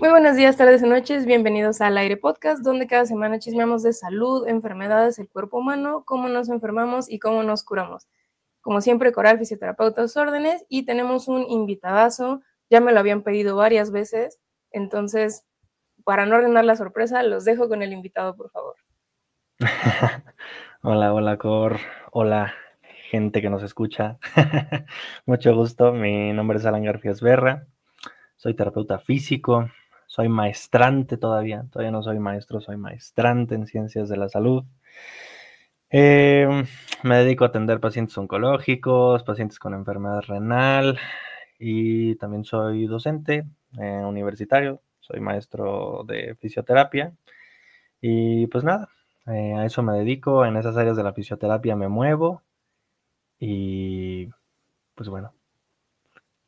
Muy buenos días, tardes y noches, bienvenidos al Aire Podcast, donde cada semana chismeamos de salud, enfermedades, el cuerpo humano, cómo nos enfermamos y cómo nos curamos. Como siempre, Coral, fisioterapeuta a sus órdenes, y tenemos un invitadazo, ya me lo habían pedido varias veces, entonces, para no arruinar la sorpresa, los dejo con el invitado, por favor. Hola, Cor. Hola, gente que nos escucha. Mucho gusto. Mi nombre es Alan García Berra. Soy terapeuta físico. Soy maestrante todavía. Todavía no soy maestro, soy maestrante en ciencias de la salud. Me dedico a atender pacientes oncológicos, pacientes con enfermedad renal y también soy docente universitario. Soy maestro de fisioterapia. Y pues nada, a eso me dedico, en esas áreas de la fisioterapia me muevo y pues bueno,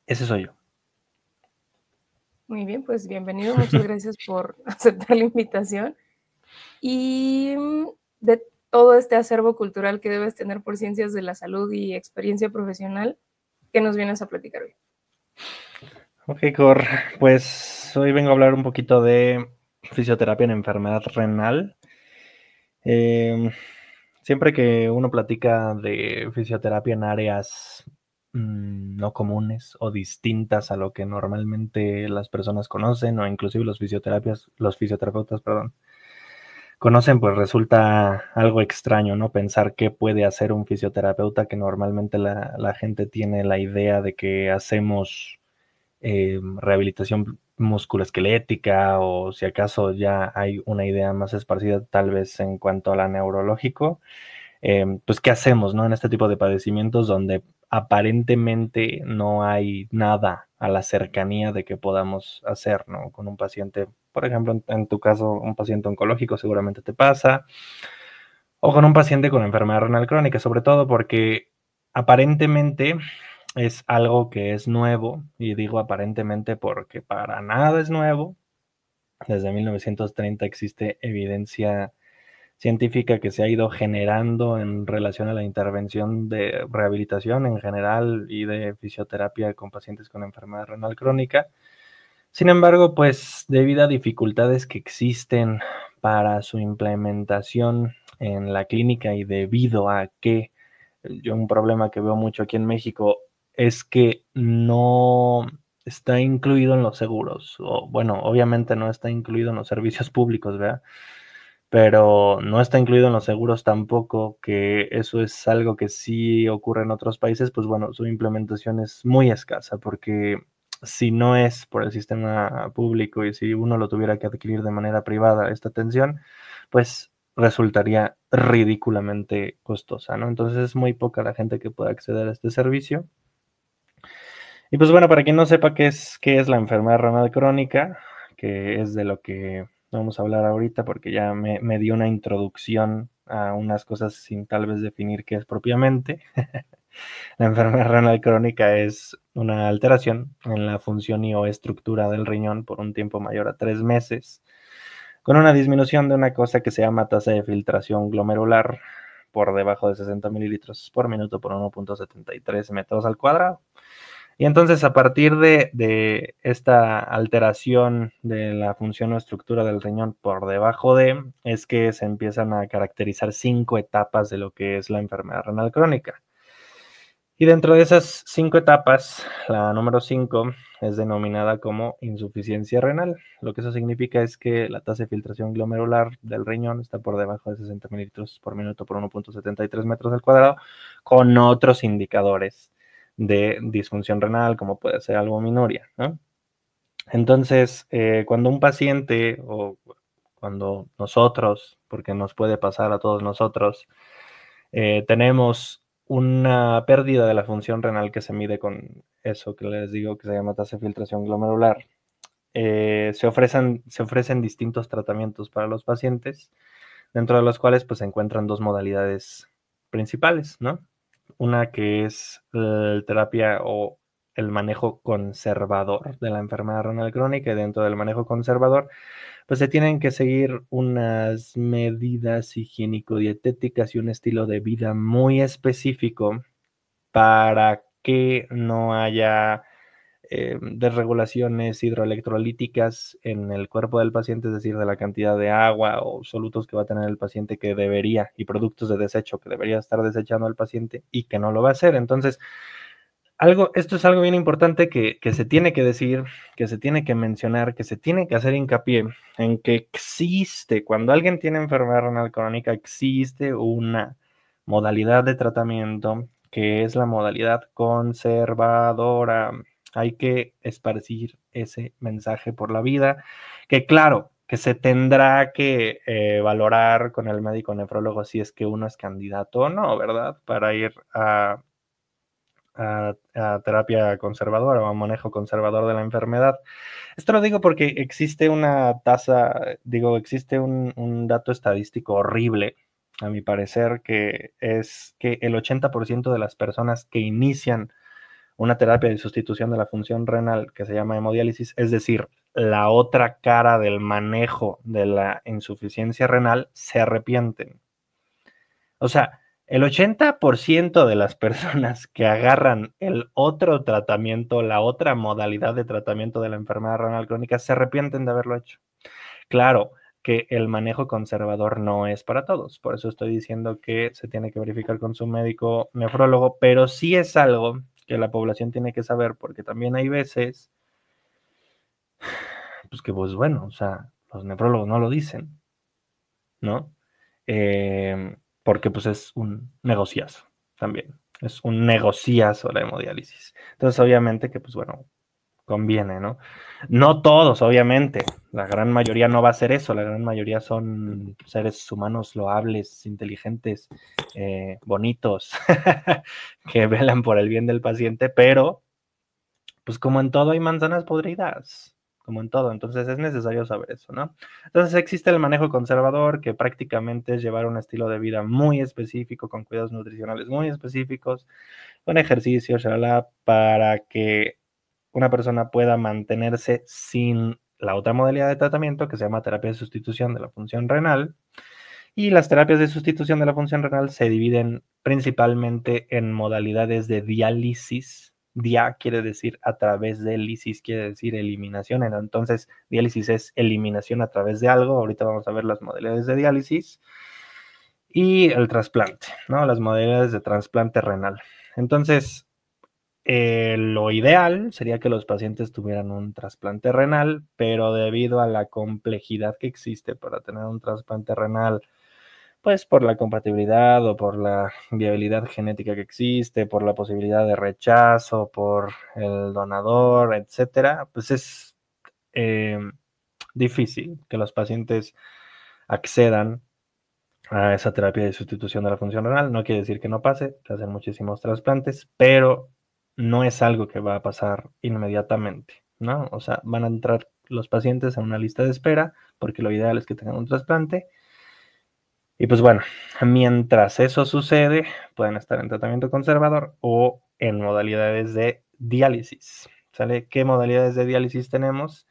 ese soy yo. Muy bien, pues bienvenido, muchas gracias por aceptar la invitación. Y de todo este acervo cultural que debes tener por ciencias de la salud y experiencia profesional, ¿qué nos vienes a platicar hoy? Ok, Cor, pues hoy vengo a hablar un poquito de fisioterapia en enfermedad renal. Siempre que uno platica de fisioterapia en áreas no comunes o distintas a lo que normalmente las personas conocen o inclusive los fisioterapeutas, perdón, conocen, pues resulta algo extraño, ¿no? Pensar qué puede hacer un fisioterapeuta, que normalmente la gente tiene la idea de que hacemos rehabilitación musculoesquelética, o si acaso ya hay una idea más esparcida tal vez en cuanto a la neurológico. Pues qué hacemos, ¿no? En este tipo de padecimientos donde aparentemente no hay nada a la cercanía de que podamos hacer, ¿no? Con un paciente, por ejemplo, en tu caso, un paciente oncológico seguramente te pasa, o con un paciente con enfermedad renal crónica, sobre todo porque aparentemente es algo que es nuevo, y digo aparentemente porque para nada es nuevo. Desde 1930 existe evidencia científica que se ha ido generando en relación a la intervención de rehabilitación en general y de fisioterapia con pacientes con enfermedad renal crónica. Sin embargo, pues debido a dificultades que existen para su implementación en la clínica, y debido a que yo un problema que veo mucho aquí en México es que no está incluido en los seguros, o bueno, obviamente no está incluido en los servicios públicos, ¿verdad? Pero no está incluido en los seguros tampoco, que eso es algo que sí ocurre en otros países. Pues bueno, su implementación es muy escasa, porque si no es por el sistema público y si uno lo tuviera que adquirir de manera privada esta atención, pues resultaría ridículamente costosa, ¿no? Entonces es muy poca la gente que puede acceder a este servicio. Y pues bueno, para quien no sepa qué es la enfermedad renal crónica, que es de lo que vamos a hablar ahorita, porque ya me dio una introducción a unas cosas sin tal vez definir qué es propiamente. La enfermedad renal crónica es una alteración en la función y o estructura del riñón por un tiempo mayor a 3 meses, con una disminución de una cosa que se llama tasa de filtración glomerular por debajo de 60 mililitros por minuto por 1.73 metros al cuadrado. Y entonces, a partir de esta alteración de la función o estructura del riñón por debajo de, es que se empiezan a caracterizar 5 etapas de lo que es la enfermedad renal crónica. Y dentro de esas 5 etapas, la número 5 es denominada como insuficiencia renal. Lo que eso significa es que la tasa de filtración glomerular del riñón está por debajo de 60 mililitros por minuto por 1.73 metros al cuadrado, con otros indicadores de disfunción renal, como puede ser albuminuria, ¿no? Entonces, cuando un paciente, o cuando nosotros, porque nos puede pasar a todos nosotros, tenemos una pérdida de la función renal que se mide con eso que les digo que se llama tasa de filtración glomerular, se ofrecen distintos tratamientos para los pacientes, dentro de los cuales pues se encuentran dos modalidades principales, ¿no? Una que es la terapia o el manejo conservador de la enfermedad renal crónica, y dentro del manejo conservador pues se tienen que seguir unas medidas higiénico-dietéticas y un estilo de vida muy específico para que no haya desregulaciones hidroelectrolíticas en el cuerpo del paciente, es decir, de la cantidad de agua o solutos que va a tener el paciente que debería, y productos de desecho que debería estar desechando el paciente y que no lo va a hacer. Entonces, esto es algo bien importante que se tiene que decir, que se tiene que mencionar, que se tiene que hacer hincapié en que existe, cuando alguien tiene enfermedad renal crónica, existe una modalidad de tratamiento que es la modalidad conservadora. Hay que esparcir ese mensaje por la vida, que claro, que se tendrá que valorar con el médico nefrólogo si es que uno es candidato o no, ¿verdad? Para ir a terapia conservadora o a manejo conservador de la enfermedad. Esto lo digo porque existe una tasa, existe un dato estadístico horrible, a mi parecer, que es que el 80% de las personas que inician una terapia de sustitución de la función renal que se llama hemodiálisis, es decir, la otra cara del manejo de la insuficiencia renal, se arrepienten. O sea, el 80% de las personas que agarran el otro tratamiento, la otra modalidad de tratamiento de la enfermedad renal crónica, se arrepienten de haberlo hecho. Claro que el manejo conservador no es para todos, por eso estoy diciendo que se tiene que verificar con su médico nefrólogo, pero sí es algo que la población tiene que saber, porque también hay veces, pues que pues bueno, o sea, los nefrólogos no lo dicen, ¿no? Porque pues es un negociazo también, es un negociazo la hemodiálisis. Entonces, obviamente que pues bueno, conviene, ¿no? No todos, obviamente, la gran mayoría no va a hacer eso, la gran mayoría son seres humanos loables, inteligentes, bonitos, que velan por el bien del paciente, pero pues como en todo hay manzanas podridas, como en todo, entonces es necesario saber eso, ¿no? Entonces existe el manejo conservador, que prácticamente es llevar un estilo de vida muy específico, con cuidados nutricionales muy específicos, con ejercicio, shalala, para que una persona pueda mantenerse sin la otra modalidad de tratamiento que se llama terapia de sustitución de la función renal. Y las terapias de sustitución de la función renal se dividen principalmente en modalidades de diálisis. Dia quiere decir a través de, lisis quiere decir eliminación. Entonces, diálisis es eliminación a través de algo. Ahorita vamos a ver las modalidades de diálisis. Y el trasplante, ¿no? Las modalidades de trasplante renal. Entonces, lo ideal sería que los pacientes tuvieran un trasplante renal, pero debido a la complejidad que existe para tener un trasplante renal, pues por la compatibilidad o por la viabilidad genética que existe, por la posibilidad de rechazo, por el donador, etcétera, pues es difícil que los pacientes accedan a esa terapia de sustitución de la función renal. No quiere decir que no pase, se hacen muchísimos trasplantes, pero no es algo que va a pasar inmediatamente, ¿no? O sea, van a entrar los pacientes en una lista de espera, porque lo ideal es que tengan un trasplante. Y pues bueno, mientras eso sucede, pueden estar en tratamiento conservador o en modalidades de diálisis. ¿Sale? ¿Qué modalidades de diálisis tenemos?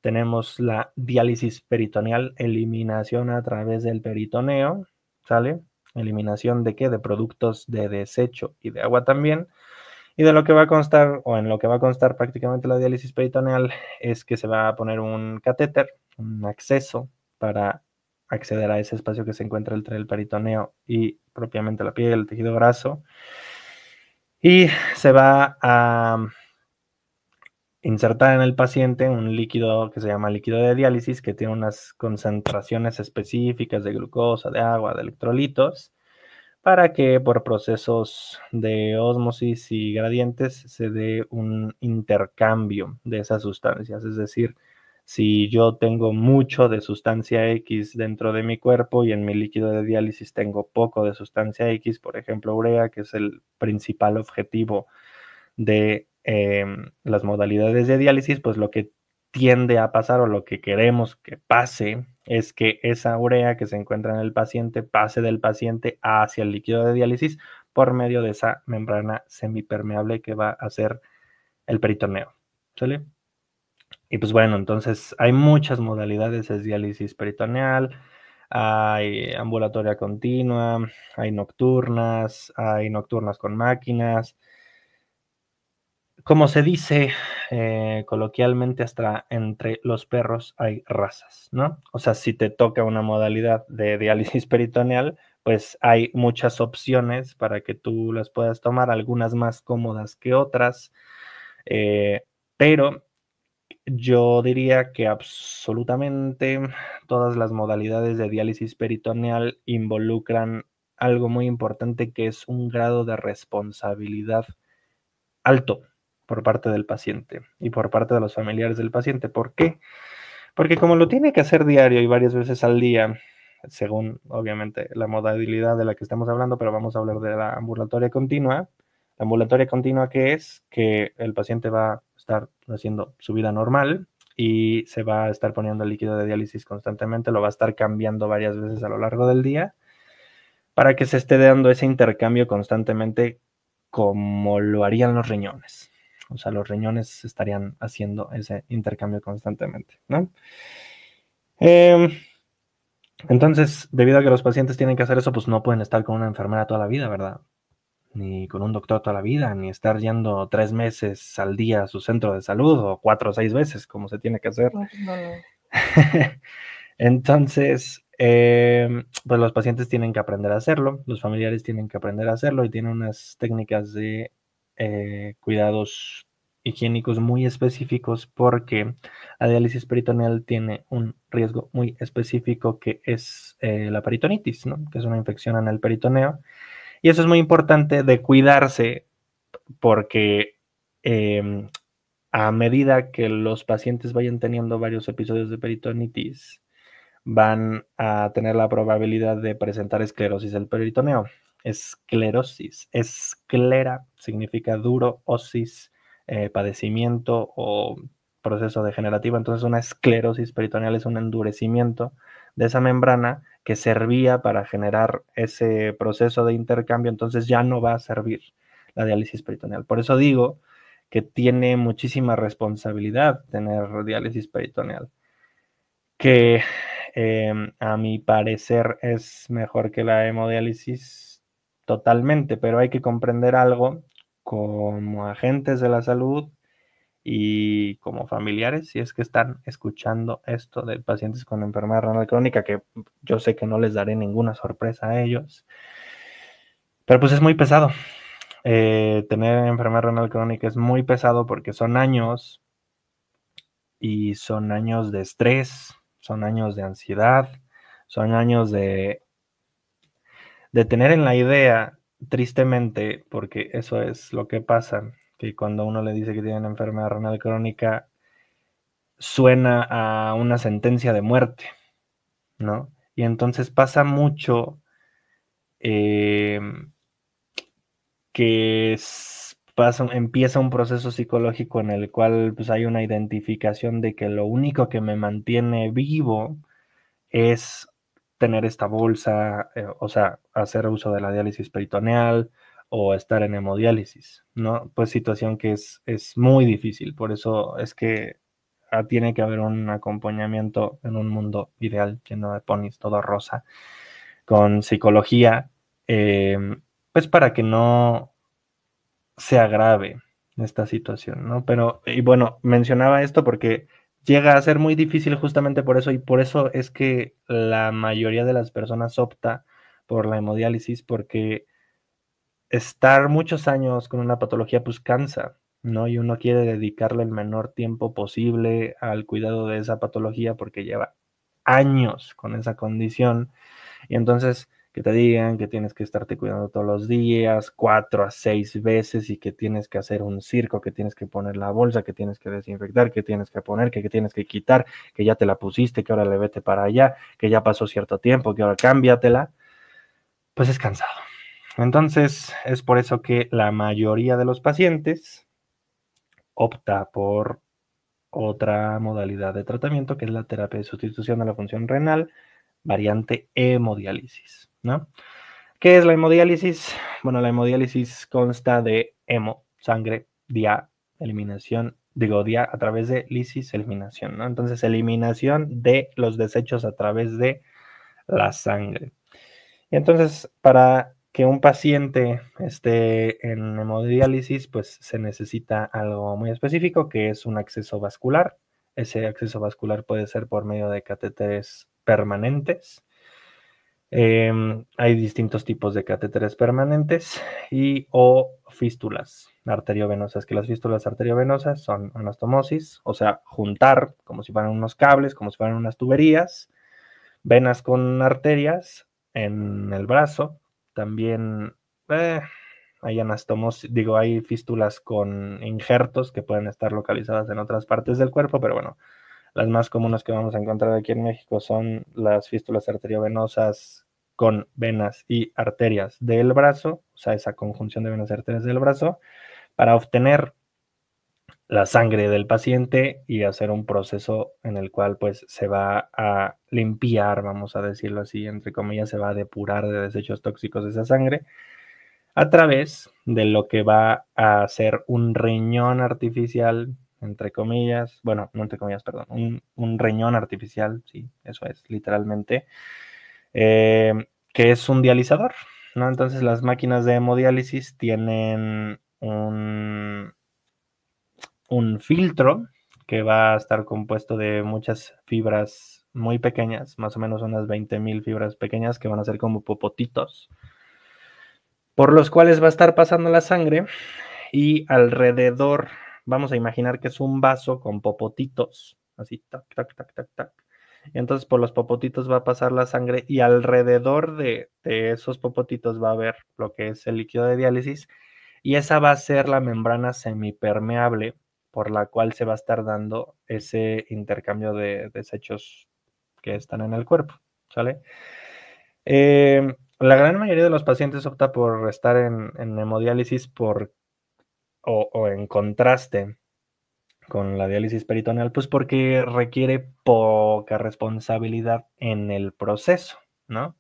Tenemos la diálisis peritoneal, eliminación a través del peritoneo, ¿sale? Eliminación de qué? De productos de desecho y de agua también. Y de lo que va a constar, o en lo que va a constar prácticamente la diálisis peritoneal, es que se va a poner un catéter, un acceso para acceder a ese espacio que se encuentra entre el peritoneo y propiamente la piel, el tejido graso. Y se va a insertar en el paciente un líquido que se llama líquido de diálisis, que tiene unas concentraciones específicas de glucosa, de agua, de electrolitos, para que por procesos de ósmosis y gradientes se dé un intercambio de esas sustancias. Es decir, si yo tengo mucho de sustancia X dentro de mi cuerpo y en mi líquido de diálisis tengo poco de sustancia X, por ejemplo, urea, que es el principal objetivo de las modalidades de diálisis, pues lo que tiende a pasar o lo que queremos que pase es que esa urea que se encuentra en el paciente pase del paciente hacia el líquido de diálisis por medio de esa membrana semipermeable que va a ser el peritoneo. ¿Sale? Y pues bueno, entonces hay muchas modalidades de diálisis peritoneal, hay ambulatoria continua, hay nocturnas con máquinas. Como se dice coloquialmente, hasta entre los perros hay razas, ¿no? O sea, si te toca una modalidad de diálisis peritoneal, pues hay muchas opciones para que tú las puedas tomar, algunas más cómodas que otras, pero yo diría que absolutamente todas las modalidades de diálisis peritoneal involucran algo muy importante, que es un grado de responsabilidad alto por parte del paciente y por parte de los familiares del paciente. ¿Por qué? Porque como lo tiene que hacer diario y varias veces al día, según obviamente la modalidad de la que estamos hablando, pero vamos a hablar de la ambulatoria continua. La ambulatoria continua, que es que el paciente va a estar haciendo su vida normal y se va a estar poniendo el líquido de diálisis constantemente, lo va a estar cambiando varias veces a lo largo del día para que se esté dando ese intercambio constantemente, como lo harían los riñones. O sea, los riñones estarían haciendo ese intercambio constantemente, ¿no? Entonces, debido a que los pacientes tienen que hacer eso, pues no pueden estar con una enfermera toda la vida, ¿verdad? Ni con un doctor toda la vida, ni estar yendo 3 meses al día a su centro de salud, o 4 o 6 veces, como se tiene que hacer. No, pues no. Entonces, pues los pacientes tienen que aprender a hacerlo, los familiares tienen que aprender a hacerlo, y tienen unas técnicas de cuidados higiénicos muy específicos, porque la diálisis peritoneal tiene un riesgo muy específico, que es la peritonitis, ¿no? Que es una infección en el peritoneo. Y eso es muy importante de cuidarse, porque a medida que los pacientes vayan teniendo varios episodios de peritonitis, van a tener la probabilidad de presentar esclerosis del peritoneo. Esclerosis. Esclera significa duro, osis, padecimiento o proceso degenerativo. Entonces, una esclerosis peritoneal es un endurecimiento de esa membrana que servía para generar ese proceso de intercambio. Entonces ya no va a servir la diálisis peritoneal. Por eso digo que tiene muchísima responsabilidad tener diálisis peritoneal, que a mi parecer es mejor que la hemodiálisis totalmente, pero hay que comprender algo como agentes de la salud y como familiares, si es que están escuchando esto de pacientes con enfermedad renal crónica, que yo sé que no les daré ninguna sorpresa a ellos, pero pues es muy pesado. Tener enfermedad renal crónica es muy pesado, porque son años, y son años de estrés, son años de ansiedad, son años de tener en la idea, tristemente, porque eso es lo que pasa, que cuando uno le dice que tiene una enfermedad renal crónica, suena a una sentencia de muerte, ¿no? Y entonces pasa mucho eh, que empieza un proceso psicológico en el cual pues hay una identificación de que lo único que me mantiene vivo es tener esta bolsa, o sea, hacer uso de la diálisis peritoneal o estar en hemodiálisis, ¿no? Pues situación que es muy difícil. Por eso es que tiene que haber un acompañamiento en un mundo ideal, lleno de ponis, todo rosa, con psicología, eh, pues para que no se agrave esta situación, ¿no? Pero, y bueno, mencionaba esto porque llega a ser muy difícil justamente por eso, y por eso es que la mayoría de las personas opta por la hemodiálisis, porque estar muchos años con una patología pues cansa, ¿no? Y uno quiere dedicarle el menor tiempo posible al cuidado de esa patología, porque lleva años con esa condición. Y entonces que te digan que tienes que estarte cuidando todos los días, 4 a 6 veces, y que tienes que hacer un circo, que tienes que poner la bolsa, que tienes que desinfectar, que tienes que poner, que tienes que quitar, que ya te la pusiste, que ahora le vete para allá, que ya pasó cierto tiempo, que ahora cámbiatela, pues es cansado. Entonces es por eso que la mayoría de los pacientes opta por otra modalidad de tratamiento, que es la terapia de sustitución de la función renal, variante hemodiálisis, ¿no? ¿Qué es la hemodiálisis? Bueno, la hemodiálisis consta de hemo, sangre, dia, eliminación, digo, dia a través de lisis, eliminación, ¿no? Entonces, eliminación de los desechos a través de la sangre. Y entonces, para que un paciente esté en hemodiálisis, pues se necesita algo muy específico, que es un acceso vascular. Ese acceso vascular puede ser por medio de catéteres permanentes. Hay distintos tipos de catéteres permanentes o fístulas arteriovenosas, que las fístulas arteriovenosas son anastomosis, o sea, juntar como si fueran unos cables, como si fueran unas tuberías, venas con arterias en el brazo. También hay anastomosis, hay fístulas con injertos que pueden estar localizadas en otras partes del cuerpo, pero bueno, las más comunes que vamos a encontrar aquí en México son las fístulas arteriovenosas con venas y arterias del brazo, o sea, esa conjunción de venas y arterias del brazo, para obtener la sangre del paciente y hacer un proceso en el cual pues se va a limpiar, vamos a decirlo así, entre comillas, se va a depurar de desechos tóxicos de esa sangre a través de lo que va a ser un riñón artificial, entre comillas, bueno, no entre comillas, perdón, un riñón artificial, sí, eso es, literalmente, que es un dializador, ¿no? Entonces las máquinas de hemodiálisis tienen un filtro que va a estar compuesto de muchas fibras muy pequeñas, más o menos unas 20,000 fibras pequeñas que van a ser como popotitos, por los cuales va a estar pasando la sangre y alrededor, vamos a imaginar que es un vaso con popotitos, así, tac, tac, tac, tac, tac. Y entonces por los popotitos va a pasar la sangre y alrededor de esos popotitos va a haber lo que es el líquido de diálisis y esa va a ser la membrana semipermeable por la cual se va a estar dando ese intercambio de desechos que están en el cuerpo, ¿sale? La gran mayoría de los pacientes opta por estar en hemodiálisis o en contraste con la diálisis peritoneal, pues porque requiere poca responsabilidad en el proceso, ¿no?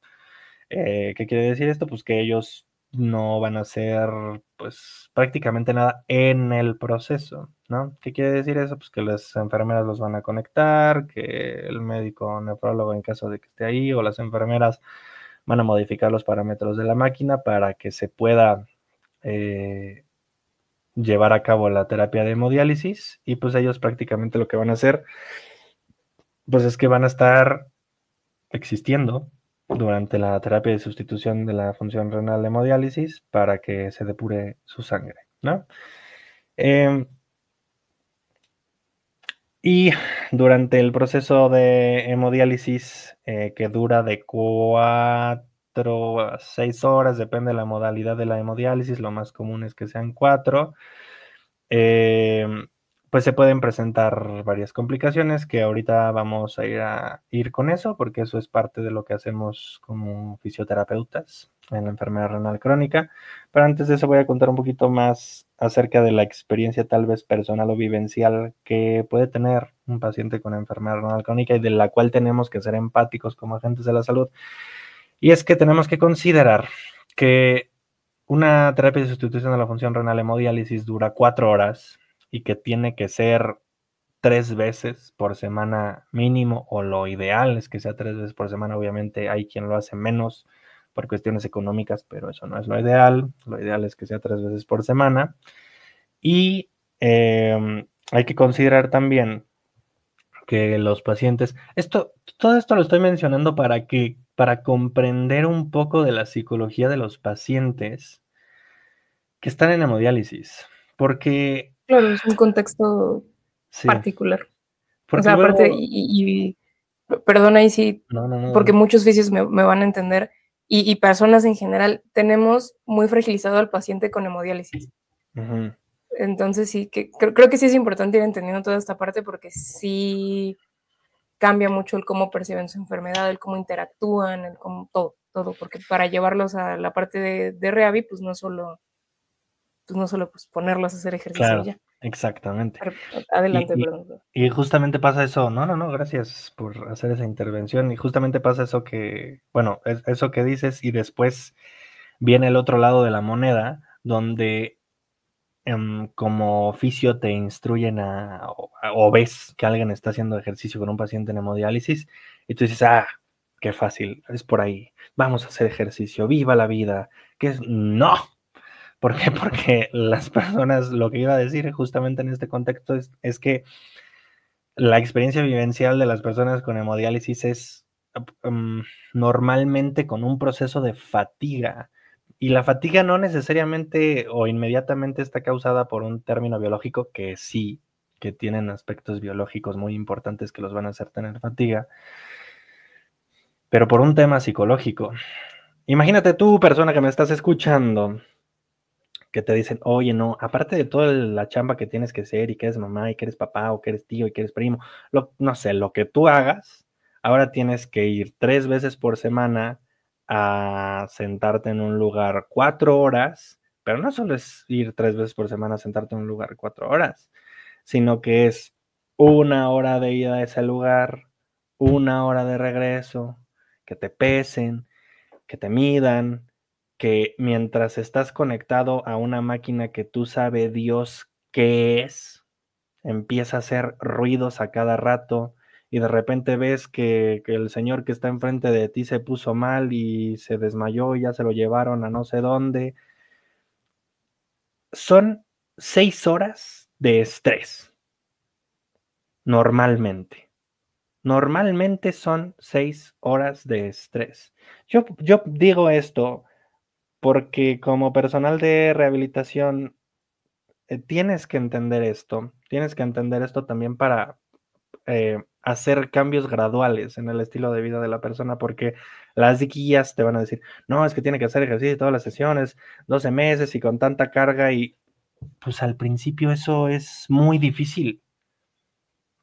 ¿Qué quiere decir esto? Pues que ellos no van a hacer pues prácticamente nada en el proceso, ¿no? ¿Qué quiere decir eso? Pues que las enfermeras los van a conectar, que el médico nefrólogo en caso de que esté ahí o las enfermeras van a modificar los parámetros de la máquina para que se pueda llevar a cabo la terapia de hemodiálisis y pues ellos prácticamente lo que van a hacer pues es que van a estar existiendo durante la terapia de sustitución de la función renal de hemodiálisis para que se depure su sangre, ¿no? Y durante el proceso de hemodiálisis que dura de 4 a 6 horas, depende de la modalidad de la hemodiálisis, lo más común es que sean 4, pues se pueden presentar varias complicaciones que ahorita vamos a ir con eso, porque eso es parte de lo que hacemos como fisioterapeutas en la enfermedad renal crónica. Pero antes de eso voy a contar un poquito más acerca de la experiencia tal vez personal o vivencial que puede tener un paciente con enfermedad renal crónica y de la cual tenemos que ser empáticos como agentes de la salud. Y es que tenemos que considerar que una terapia de sustitución de la función renal hemodiálisis dura 4 horas y que tiene que ser 3 veces por semana mínimo, o lo ideal es que sea 3 veces por semana. Obviamente hay quien lo hace menos por cuestiones económicas, pero eso no es lo ideal. Lo ideal es que sea 3 veces por semana. Y hay que considerar también que los pacientes, todo esto lo estoy mencionando para comprender un poco de la psicología de los pacientes que están en hemodiálisis, porque Claro, es un contexto sí, particular. O porque sea, aparte, luego, perdona ahí sí, no, no, no, porque no. muchos fisios me van a entender, y personas en general, tenemos muy fragilizado al paciente con hemodiálisis. Ujú. Entonces sí, que creo que sí es importante ir entendiendo toda esta parte porque sí cambia mucho el cómo perciben su enfermedad, el cómo interactúan, el cómo todo, porque para llevarlos a la parte de Rehabi, pues ponerlos a hacer ejercicio y Claro, ya. exactamente. Pero, adelante, Y, y, perdón. y justamente pasa eso, no, no, no, gracias por hacer esa intervención. Y justamente pasa eso bueno, es eso que dices, y después viene el otro lado de la moneda, donde como oficio te instruyen o ves que alguien está haciendo ejercicio con un paciente en hemodiálisis, y tú dices, qué fácil, es por ahí, vamos a hacer ejercicio, viva la vida, que es, no. ¿Por qué? Porque las personas, lo que iba a decir justamente en este contexto es que la experiencia vivencial de las personas con hemodiálisis es normalmente con un proceso de fatiga. Y la fatiga no necesariamente o inmediatamente está causada por un término biológico, que sí, que tienen aspectos biológicos muy importantes que los van a hacer tener fatiga, pero por un tema psicológico. Imagínate tú, persona que me estás escuchando, que te dicen, oye, no, aparte de toda la chamba que tienes que hacer y que eres mamá y que eres papá o que eres tío y que eres primo, no sé, lo que tú hagas, ahora tienes que ir 3 veces por semana a sentarte en un lugar 4 horas, pero no solo es ir 3 veces por semana a sentarte en un lugar 4 horas, sino que es 1 hora de ida a ese lugar, 1 hora de regreso, que te pesen, que te midan, que mientras estás conectado a una máquina que tú sabe Dios qué es, empieza a hacer ruidos a cada rato y de repente ves que el señor que está enfrente de ti se puso mal y se desmayó y ya se lo llevaron a no sé dónde. Son 6 horas de estrés, normalmente. Normalmente son 6 horas de estrés. Yo digo esto porque como personal de rehabilitación tienes que entender esto también para hacer cambios graduales en el estilo de vida de la persona, porque las guías te van a decir, no, es que tiene que hacer ejercicio todas las sesiones, 12 meses y con tanta carga, y pues al principio eso es muy difícil,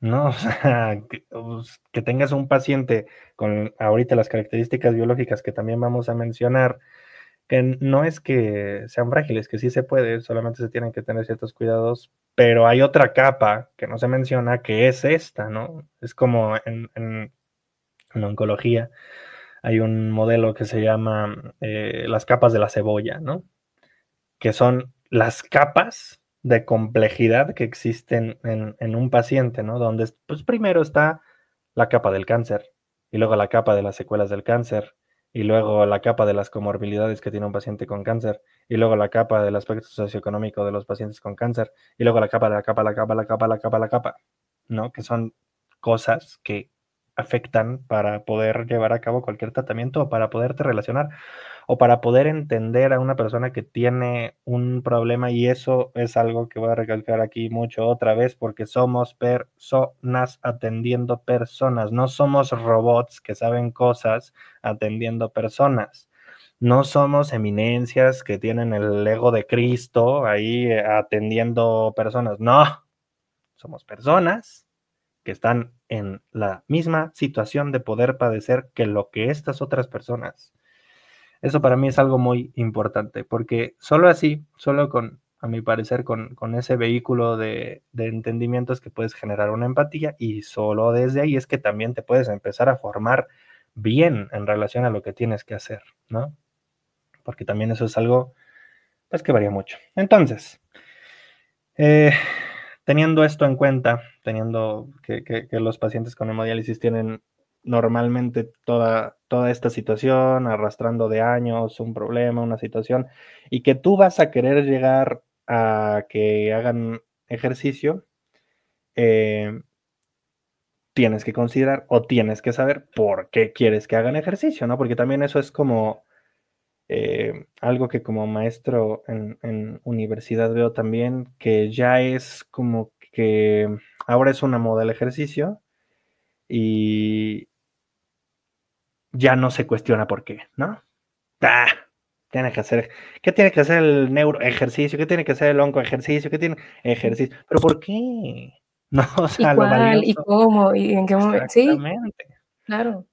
¿no? O sea, que tengas un paciente con ahorita las características biológicas que también vamos a mencionar, que no es que sean frágiles, que sí se puede, solamente se tienen que tener ciertos cuidados, pero hay otra capa que no se menciona, que es esta, ¿no? Es como en oncología, hay un modelo que se llama las capas de la cebolla, ¿no? Que son las capas de complejidad que existen en un paciente, ¿no? Donde, pues primero está la capa del cáncer, y luego la capa de las secuelas del cáncer, y luego la capa de las comorbilidades que tiene un paciente con cáncer, y luego la capa del aspecto socioeconómico de los pacientes con cáncer, y luego la capa de la capa, ¿no? Que son cosas que afectan para poder llevar a cabo cualquier tratamiento o para poderte relacionar o para poder entender a una persona que tiene un problema, y eso es algo que voy a recalcar aquí mucho otra vez, porque somos personas atendiendo personas, no somos robots que saben cosas atendiendo personas. No somos eminencias que tienen el ego de Cristo ahí atendiendo personas. No, somos personas que están en la misma situación de poder padecer que lo que estas otras personas. Eso para mí es algo muy importante, porque solo así, solo con, a mi parecer, con ese vehículo de entendimiento es que puedes generar una empatía, y solo desde ahí es que también te puedes empezar a formar bien en relación a lo que tienes que hacer, ¿no? Porque también eso es algo, pues, que varía mucho. Entonces, eh, teniendo esto en cuenta, teniendo que los pacientes con hemodiálisis tienen normalmente toda esta situación, arrastrando de años un problema, una situación, y que tú vas a querer llegar a que hagan ejercicio, eh, tienes que considerar o tienes que saber por qué quieres que hagan ejercicio, ¿no? Porque también eso es como algo que como maestro en universidad veo también, que ya es como que ahora es una moda el ejercicio y ya no se cuestiona por qué, ¿no? ¡Ah! Tiene que hacer, ¿qué tiene que hacer el neuro ejercicio? ¿Qué tiene que hacer el onco ejercicio? ¿Qué tiene ejercicio? ¿Pero por qué? No, o ¿Y sea, lo cuál? ¿Y valioso, cómo? ¿Y en qué momento? Sí, exactamente, claro.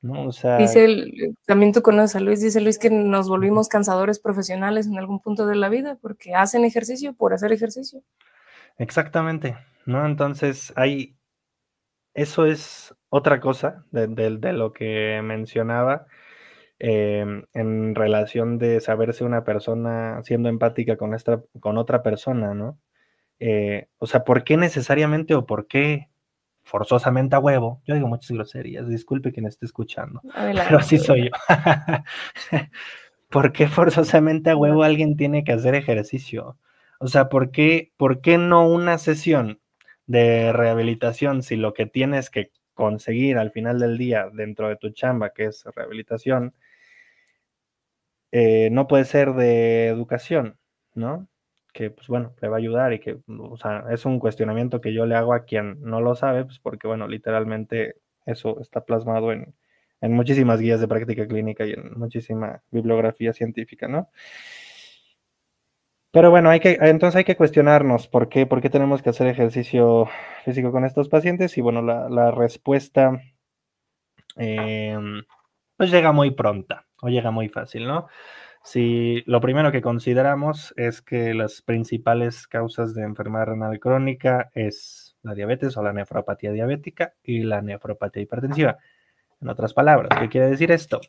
¿no? O sea, Dice también tú conoces a Luis, dice Luis que nos volvimos cansadores profesionales en algún punto de la vida porque hacen ejercicio por hacer ejercicio. exactamente, ¿no? Entonces, eso es otra cosa de lo que mencionaba en relación de saberse una persona siendo empática con otra persona, ¿no? O sea, ¿por qué necesariamente o por qué forzosamente a huevo, yo digo muchas groserías, disculpe quien esté escuchando, Adelante. pero así soy yo. ¿Por qué forzosamente a huevo alguien tiene que hacer ejercicio? O sea, por qué no una sesión de rehabilitación si lo que tienes que conseguir al final del día dentro de tu chamba, que es rehabilitación, no puede ser de educación, ¿no? Que, pues bueno, le va a ayudar y que, o sea, es un cuestionamiento que yo le hago a quien no lo sabe, pues porque, bueno, literalmente eso está plasmado en muchísimas guías de práctica clínica y en muchísima bibliografía científica, ¿no? Pero bueno, entonces hay que cuestionarnos por qué tenemos que hacer ejercicio físico con estos pacientes y bueno, la respuesta pues llega muy pronta o llega muy fácil, ¿no? Si lo primero que consideramos es que las principales causas de enfermedad renal crónica es la diabetes o la nefropatía diabética y la nefropatía hipertensiva. En otras palabras, ¿qué quiere decir esto?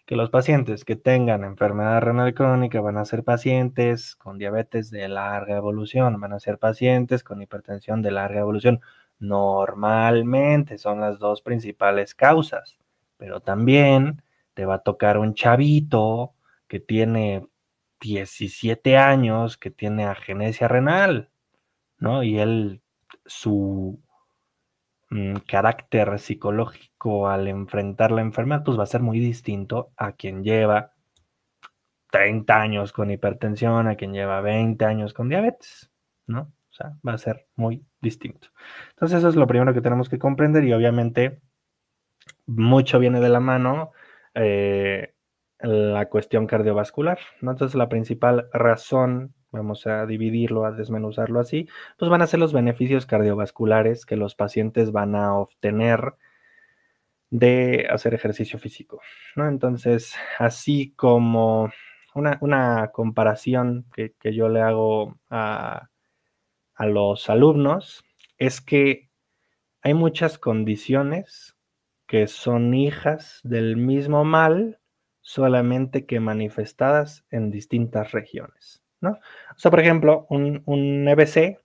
Que los pacientes que tengan enfermedad renal crónica van a ser pacientes con diabetes de larga evolución, van a ser pacientes con hipertensión de larga evolución. Normalmente son las dos principales causas, pero también te va a tocar un chavito que tiene 17 años, que tiene agenesia renal, ¿no? Y su carácter psicológico al enfrentar la enfermedad, pues va a ser muy distinto a quien lleva 30 años con hipertensión, a quien lleva 20 años con diabetes, ¿no? O sea, va a ser muy distinto. Entonces, eso es lo primero que tenemos que comprender y obviamente mucho viene de la mano la cuestión cardiovascular, ¿no? Entonces, la principal razón, vamos a dividirlo, a desmenuzarlo así, pues van a ser los beneficios cardiovasculares que los pacientes van a obtener de hacer ejercicio físico, ¿no? Entonces, así como una comparación que yo le hago a los alumnos es que hay muchas condiciones que son hijas del mismo mal, solamente que manifestadas en distintas regiones, ¿no? O sea, por ejemplo, un EBC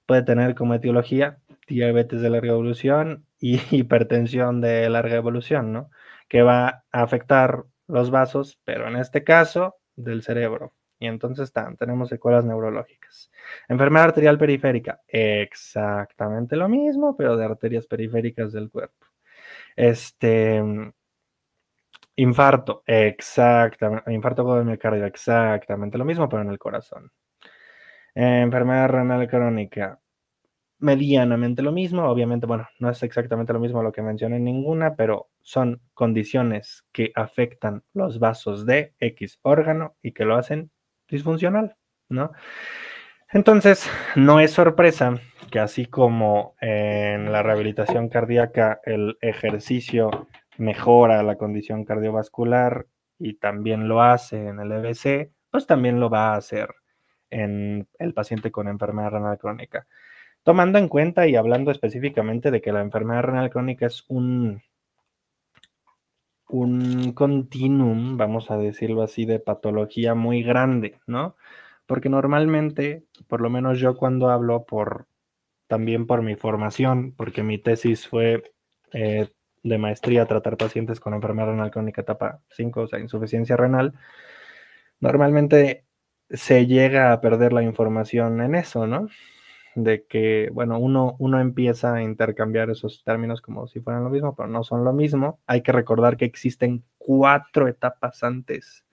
puede tener como etiología diabetes de larga evolución y hipertensión de larga evolución, ¿no? Que va a afectar los vasos, pero en este caso del cerebro. Y entonces tenemos secuelas neurológicas. Enfermedad arterial periférica, exactamente lo mismo, pero de arterias periféricas del cuerpo. Infarto, exactamente. Infarto de miocardio, exactamente lo mismo, pero en el corazón. Enfermedad renal crónica, medianamente lo mismo, obviamente, bueno, no es exactamente lo mismo lo que mencioné en ninguna, pero son condiciones que afectan los vasos de X órgano y que lo hacen disfuncional, ¿no? Entonces, no es sorpresa que así como en la rehabilitación cardíaca el ejercicio mejora la condición cardiovascular y también lo hace en el EBC, pues también lo va a hacer en el paciente con enfermedad renal crónica. Tomando en cuenta y hablando específicamente de que la enfermedad renal crónica es un continuum, vamos a decirlo así, de patología muy grande, ¿no? Porque normalmente, por lo menos yo cuando hablo también por mi formación, porque mi tesis fue de maestría tratar pacientes con enfermedad renal crónica etapa 5, o sea, insuficiencia renal, normalmente se llega a perder la información en eso, ¿no? De que, bueno, uno empieza a intercambiar esos términos como si fueran lo mismo, pero no son lo mismo. Hay que recordar que existen 4 etapas antes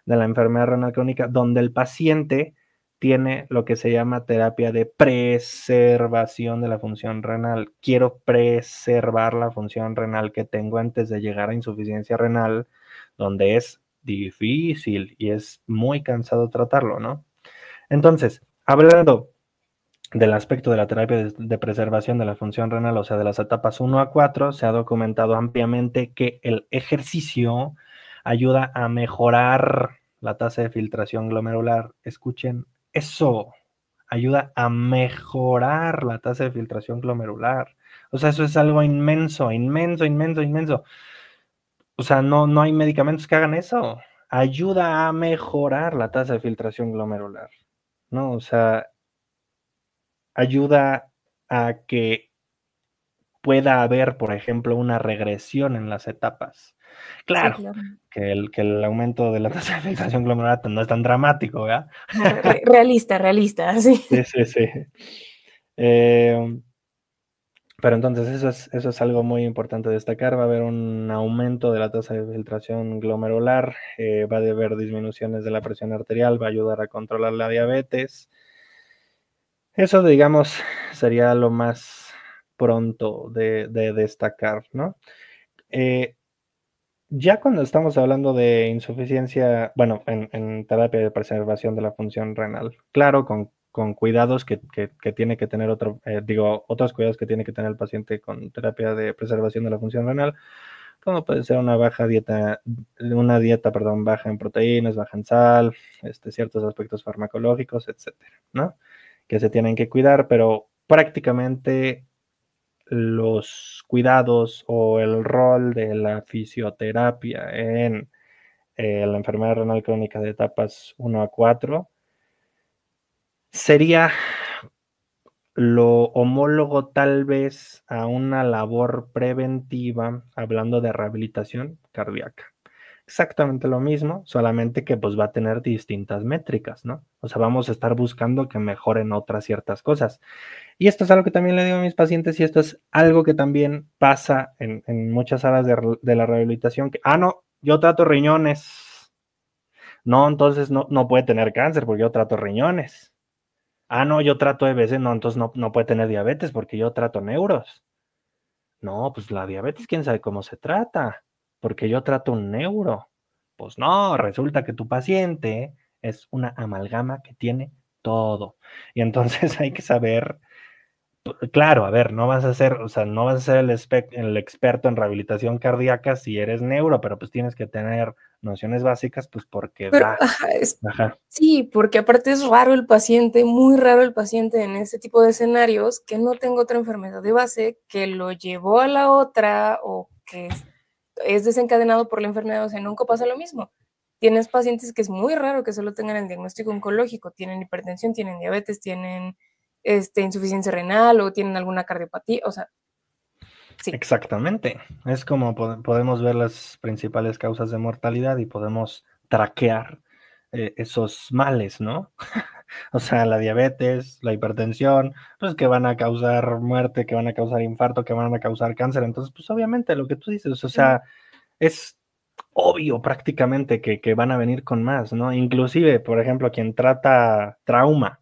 de la enfermedad renal crónica donde el paciente tiene lo que se llama terapia de preservación de la función renal. Quiero preservar la función renal que tengo antes de llegar a insuficiencia renal, donde es difícil y es muy cansado tratarlo, ¿no? Entonces, hablando del aspecto de la terapia de preservación de la función renal, o sea, de las etapas 1 a 4, se ha documentado ampliamente que el ejercicio ayuda a mejorar la tasa de filtración glomerular. Escuchen eso, ayuda a mejorar la tasa de filtración glomerular. O sea, eso es algo inmenso, inmenso, inmenso, inmenso. O sea, no hay medicamentos que hagan eso. Ayuda a mejorar la tasa de filtración glomerular, ¿no? O sea, ayuda a que pueda haber, por ejemplo, una regresión en las etapas. Sí, Claro, claro. que el aumento de la tasa de filtración glomerular no es tan dramático, ¿verdad? Realista, realista, sí. Sí, sí, sí. Eh, pero entonces eso es algo muy importante destacar. Va a haber un aumento de la tasa de filtración glomerular, va a haber disminuciones de la presión arterial, va a ayudar a controlar la diabetes. Eso, digamos, sería lo más pronto de destacar, ¿no? Ya cuando estamos hablando de insuficiencia, bueno, en terapia de preservación de la función renal, claro, con cuidados que tiene que tener otros cuidados que tiene que tener el paciente con terapia de preservación de la función renal, como puede ser una dieta, perdón, baja en proteínas, baja en sal, ciertos aspectos farmacológicos, etcétera, ¿no? Que se tienen que cuidar, pero prácticamente los cuidados o el rol de la fisioterapia en la enfermedad renal crónica de etapas 1 a 4 sería lo homólogo tal vez a una labor preventiva, hablando de rehabilitación cardíaca. Exactamente lo mismo, solamente que pues va a tener distintas métricas, ¿no? O sea, vamos a estar buscando que mejoren otras ciertas cosas. Y esto es algo que también le digo a mis pacientes y esto es algo que también pasa en muchas áreas de la rehabilitación, que, no, yo trato riñones. No, entonces no puede tener cáncer porque yo trato riñones. No, yo trato EBC, no, entonces no puede tener diabetes porque yo trato neuros. No, pues la diabetes, quién sabe cómo se trata, porque yo trato un neuro. Pues no, resulta que tu paciente es una amalgama que tiene todo. Y entonces hay que saber, claro, a ver, no vas a ser, o sea, no vas a ser el experto en rehabilitación cardíaca si eres neuro, pero pues tienes que tener nociones básicas, pues porque Pero, va. ajá, Ajá. sí, porque aparte es raro el paciente, muy raro el paciente en este tipo de escenarios que no tenga otra enfermedad de base que lo llevó a la otra o que es desencadenado por la enfermedad, o sea, nunca pasa lo mismo. Tienes pacientes que es muy raro que solo tengan el diagnóstico oncológico, tienen hipertensión, tienen diabetes, tienen insuficiencia renal o tienen alguna cardiopatía, o sea, sí. Exactamente. Es como podemos ver las principales causas de mortalidad y podemos traquear esos males, ¿no? O sea, la diabetes, la hipertensión, pues que van a causar muerte, que van a causar infarto, que van a causar cáncer. Entonces, pues obviamente lo que tú dices, o sea, es obvio prácticamente que van a venir con más, ¿no? Inclusive, por ejemplo, quien trata trauma,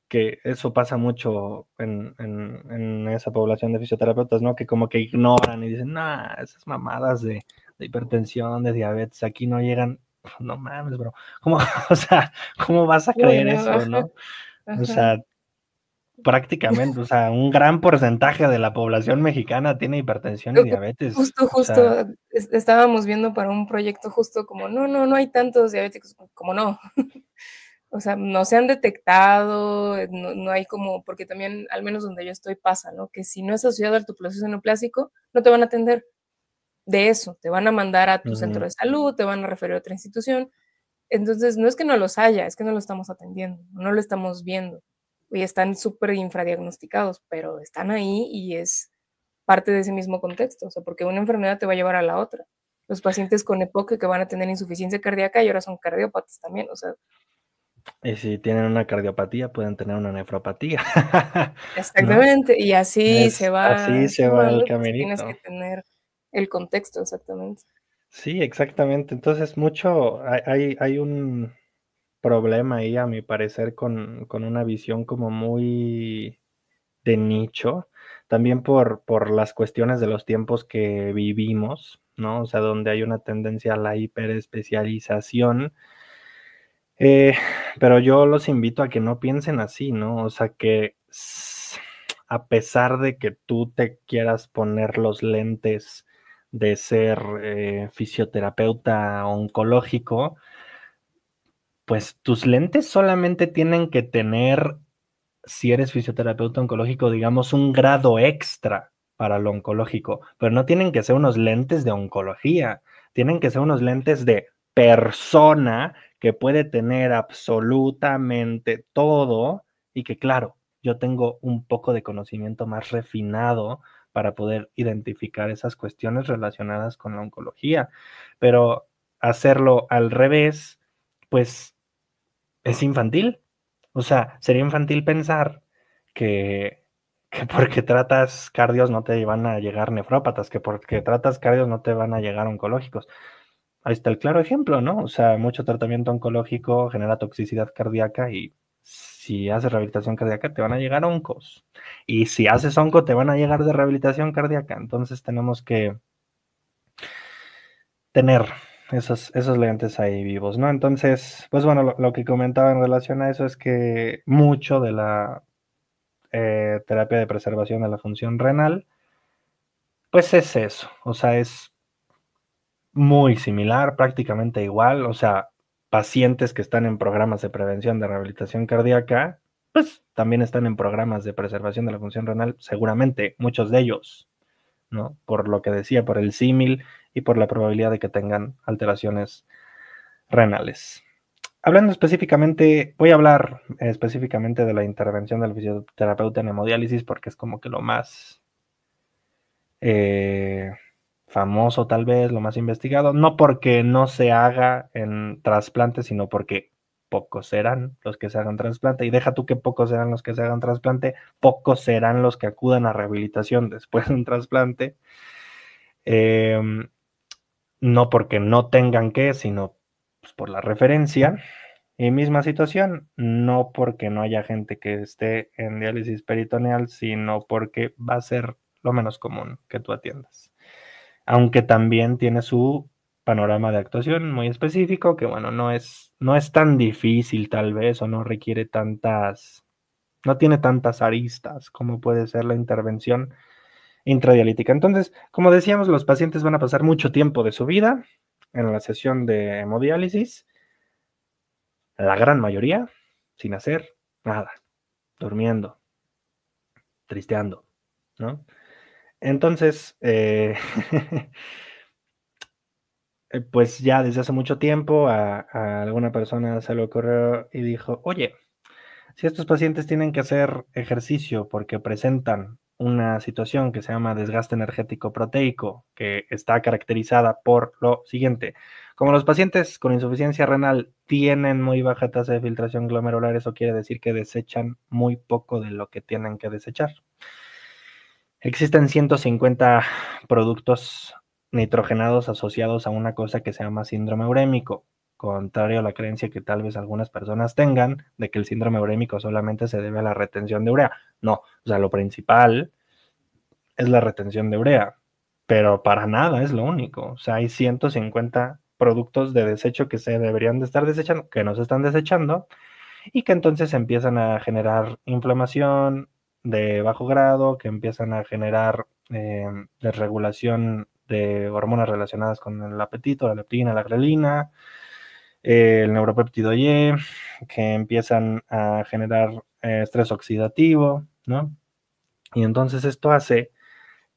que eso pasa mucho en esa población de fisioterapeutas, ¿no? Que como que ignoran y dicen, esas mamadas de hipertensión, de diabetes, aquí no llegan. No mames, bro. ¿Cómo, o sea, cómo vas a creer Bueno, eso, ajá, no? O ajá. sea, prácticamente, o sea, un gran porcentaje de la población mexicana tiene hipertensión y diabetes. O sea, Justo, estábamos viendo para un proyecto justo como, no hay tantos diabéticos, como no. O sea, no se han detectado, no hay como, porque también, al menos donde yo estoy, pasa, ¿no? Que si no es asociado al tu proceso neoplásico, no te van a atender de eso, te van a mandar a tu centro ujú, de salud, te van a referir a otra institución. Entonces, no es que no los haya, es que no lo estamos atendiendo, no lo estamos viendo. Y están súper infradiagnosticados, pero están ahí y es parte de ese mismo contexto, o sea, porque una enfermedad te va a llevar a la otra. Los pacientes con EPOC que van a tener insuficiencia cardíaca y ahora son cardiópatas también, o sea, y si tienen una cardiopatía, pueden tener una nefropatía, ¿no? exactamente, y así se Así va se va sumando, el y pues tienes que caminito. tener el contexto, exactamente. Sí, exactamente. Entonces, hay un problema ahí, a mi parecer, con una visión como muy de nicho, también por las cuestiones de los tiempos que vivimos, ¿no? O sea, donde hay una tendencia a la hiperespecialización. Eh, pero yo los invito a que no piensen así, ¿no? O sea, que a pesar de que tú te quieras poner los lentes de ser fisioterapeuta oncológico, pues tus lentes solamente tienen que tener, si eres fisioterapeuta oncológico, digamos, un grado extra para lo oncológico, pero no tienen que ser unos lentes de oncología, tienen que ser unos lentes de persona que puede tener absolutamente todo y que, claro, yo tengo un poco de conocimiento más refinado para poder identificar esas cuestiones relacionadas con la oncología. Pero hacerlo al revés, pues es infantil. O sea, sería infantil pensar que porque tratas cardios no te van a llegar nefrópatas, que porque tratas cardios no te van a llegar oncológicos. Ahí está el claro ejemplo, ¿no? O sea, mucho tratamiento oncológico genera toxicidad cardíaca y si haces rehabilitación cardíaca te van a llegar oncos. Y si haces onco te van a llegar de rehabilitación cardíaca. Entonces tenemos que tener esos lentes ahí vivos, ¿no? Entonces, pues bueno, lo que comentaba en relación a eso es que mucho de la terapia de preservación de la función renal, pues es eso, o sea, es muy similar, prácticamente igual, o sea, pacientes que están en programas de prevención de rehabilitación cardíaca, pues también están en programas de preservación de la función renal, seguramente, muchos de ellos, ¿no? Por lo que decía, por el símil y por la probabilidad de que tengan alteraciones renales. Hablando específicamente, voy a hablar específicamente de la intervención del fisioterapeuta en hemodiálisis porque es como que lo más famoso tal vez, lo más investigado, no porque no se haga en trasplante, sino porque pocos serán los que se hagan trasplante, y deja tú que pocos serán los que se hagan trasplante, pocos serán los que acudan a rehabilitación después de un trasplante, no porque no tengan que, sino pues, por la referencia. Y misma situación, no porque no haya gente que esté en diálisis peritoneal, sino porque va a ser lo menos común que tú atiendas. Aunque también tiene su panorama de actuación muy específico, que bueno, no es tan difícil tal vez, o no requiere no tiene tantas aristas como puede ser la intervención intradialítica. Entonces, como decíamos, los pacientes van a pasar mucho tiempo de su vida en la sesión de hemodiálisis, la gran mayoría sin hacer nada, durmiendo, tristeando, ¿no? Entonces, pues ya desde hace mucho tiempo a alguna persona se le ocurrió y dijo, oye, si estos pacientes tienen que hacer ejercicio porque presentan una situación que se llama desgaste energético proteico, que está caracterizada por lo siguiente. Como los pacientes con insuficiencia renal tienen muy baja tasa de filtración glomerular, eso quiere decir que desechan muy poco de lo que tienen que desechar. Existen 150 productos nitrogenados asociados a una cosa que se llama síndrome urémico, contrario a la creencia que tal vez algunas personas tengan de que el síndrome urémico solamente se debe a la retención de urea. No, o sea, lo principal es la retención de urea, pero para nada es lo único. O sea, hay 150 productos de desecho que se deberían de estar desechando, que no se están desechando, y que entonces empiezan a generar inflamación de bajo grado, que empiezan a generar desregulación de hormonas relacionadas con el apetito, la leptina, la grelina, el neuropéptido Y, que empiezan a generar estrés oxidativo, ¿no? Y entonces esto hace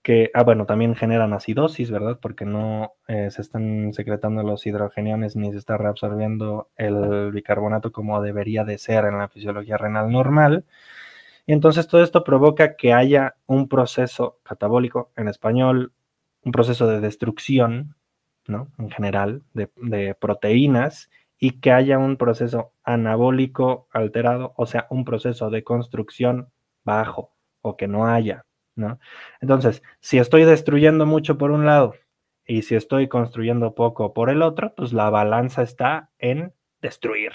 que, bueno, también generan acidosis, ¿verdad? Porque no se están secretando los hidrogeniones ni se está reabsorbiendo el bicarbonato como debería de ser en la fisiología renal normal. Y entonces todo esto provoca que haya un proceso catabólico, en español, un proceso de destrucción, ¿no? En general, de proteínas, y que haya un proceso anabólico alterado, o sea, un proceso de construcción bajo, o que no haya, ¿no? Entonces, si estoy destruyendo mucho por un lado y si estoy construyendo poco por el otro, pues la balanza está en destruir,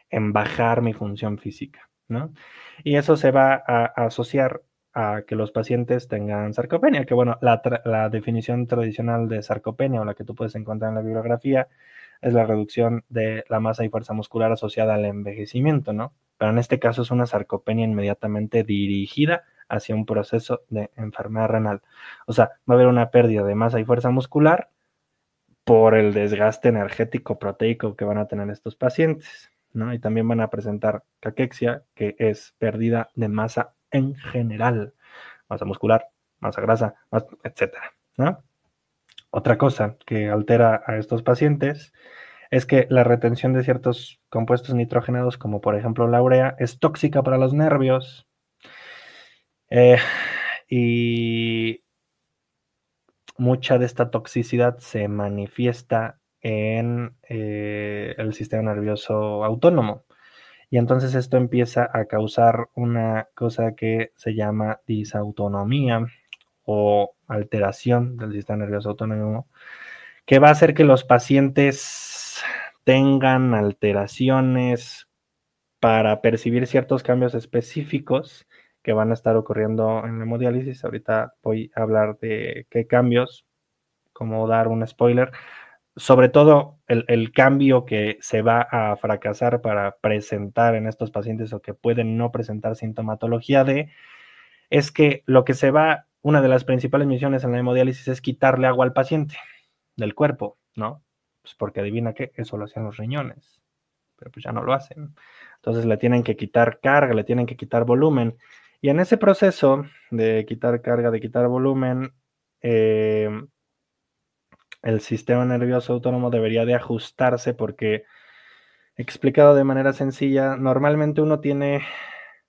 en bajar mi función física, ¿no? Y eso se va a asociar a que los pacientes tengan sarcopenia, que bueno, la definición tradicional de sarcopenia o la que tú puedes encontrar en la bibliografía es la reducción de la masa y fuerza muscular asociada al envejecimiento, ¿no? Pero en este caso es una sarcopenia inmediatamente dirigida hacia un proceso de enfermedad renal. O sea, va a haber una pérdida de masa y fuerza muscular por el desgaste energético proteico que van a tener estos pacientes, ¿no? Y también van a presentar caquexia, que es pérdida de masa en general, masa muscular, masa grasa, etcétera, ¿no? Otra cosa que altera a estos pacientes es que la retención de ciertos compuestos nitrogenados, como por ejemplo la urea, es tóxica para los nervios. Y mucha de esta toxicidad se manifiesta en el sistema nervioso autónomo. Y entonces esto empieza a causar una cosa que se llama disautonomía o alteración del sistema nervioso autónomo, que va a hacer que los pacientes tengan alteraciones para percibir ciertos cambios específicos que van a estar ocurriendo en la hemodiálisis. Ahorita voy a hablar de qué cambios, como dar un spoiler. Sobre todo el cambio que se va a fracasar para presentar en estos pacientes o que pueden no presentar sintomatología es que lo que se va, una de las principales misiones en la hemodiálisis es quitarle agua al paciente del cuerpo, ¿no? Pues porque adivina qué, eso lo hacían los riñones, pero pues ya no lo hacen. Entonces le tienen que quitar carga, le tienen que quitar volumen. Y en ese proceso de quitar carga, de quitar volumen, el sistema nervioso autónomo debería de ajustarse porque, explicado de manera sencilla, normalmente uno tiene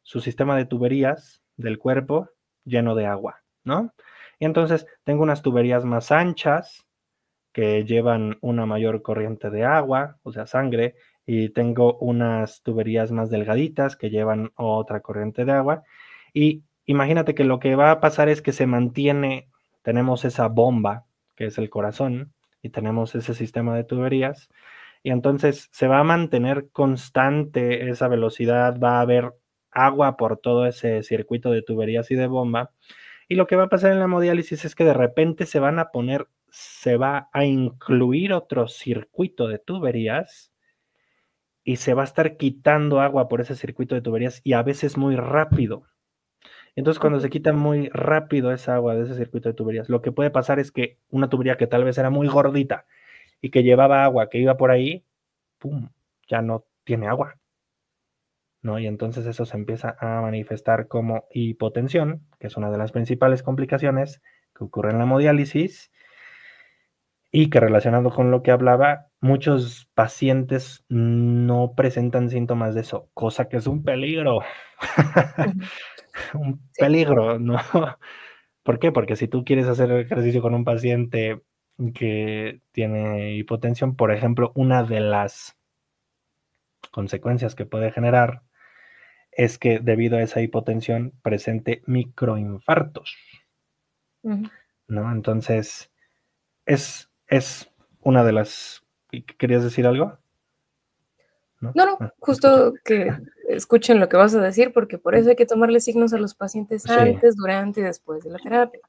su sistema de tuberías del cuerpo lleno de agua, ¿no? Y entonces tengo unas tuberías más anchas que llevan una mayor corriente de agua, o sea, sangre, y tengo unas tuberías más delgaditas que llevan otra corriente de agua. Y imagínate que lo que va a pasar es que se mantiene, tenemos esa bomba, que es el corazón, y tenemos ese sistema de tuberías, y entonces se va a mantener constante esa velocidad, va a haber agua por todo ese circuito de tuberías y de bomba, y lo que va a pasar en la hemodiálisis es que de repente se va a incluir otro circuito de tuberías y se va a estar quitando agua por ese circuito de tuberías y a veces muy rápido. Entonces, cuando se quita muy rápido esa agua de ese circuito de tuberías, lo que puede pasar es que una tubería que tal vez era muy gordita y que llevaba agua que iba por ahí, ¡pum!, ya no tiene agua, ¿no? Y entonces eso se empieza a manifestar como hipotensión, que es una de las principales complicaciones que ocurre en la hemodiálisis y que, relacionado con lo que hablaba, muchos pacientes no presentan síntomas de eso, cosa que es un peligro. Un Sí. peligro, ¿no? ¿Por qué? Porque si tú quieres hacer ejercicio con un paciente que tiene hipotensión, por ejemplo, una de las consecuencias que puede generar es que debido a esa hipotensión presente microinfartos, ¿no? Entonces, es una de las... ¿Querías decir algo? No, Ah, justo que escuchen lo que vas a decir, porque por eso hay que tomarle signos a los pacientes sí. antes, durante y después de la terapia.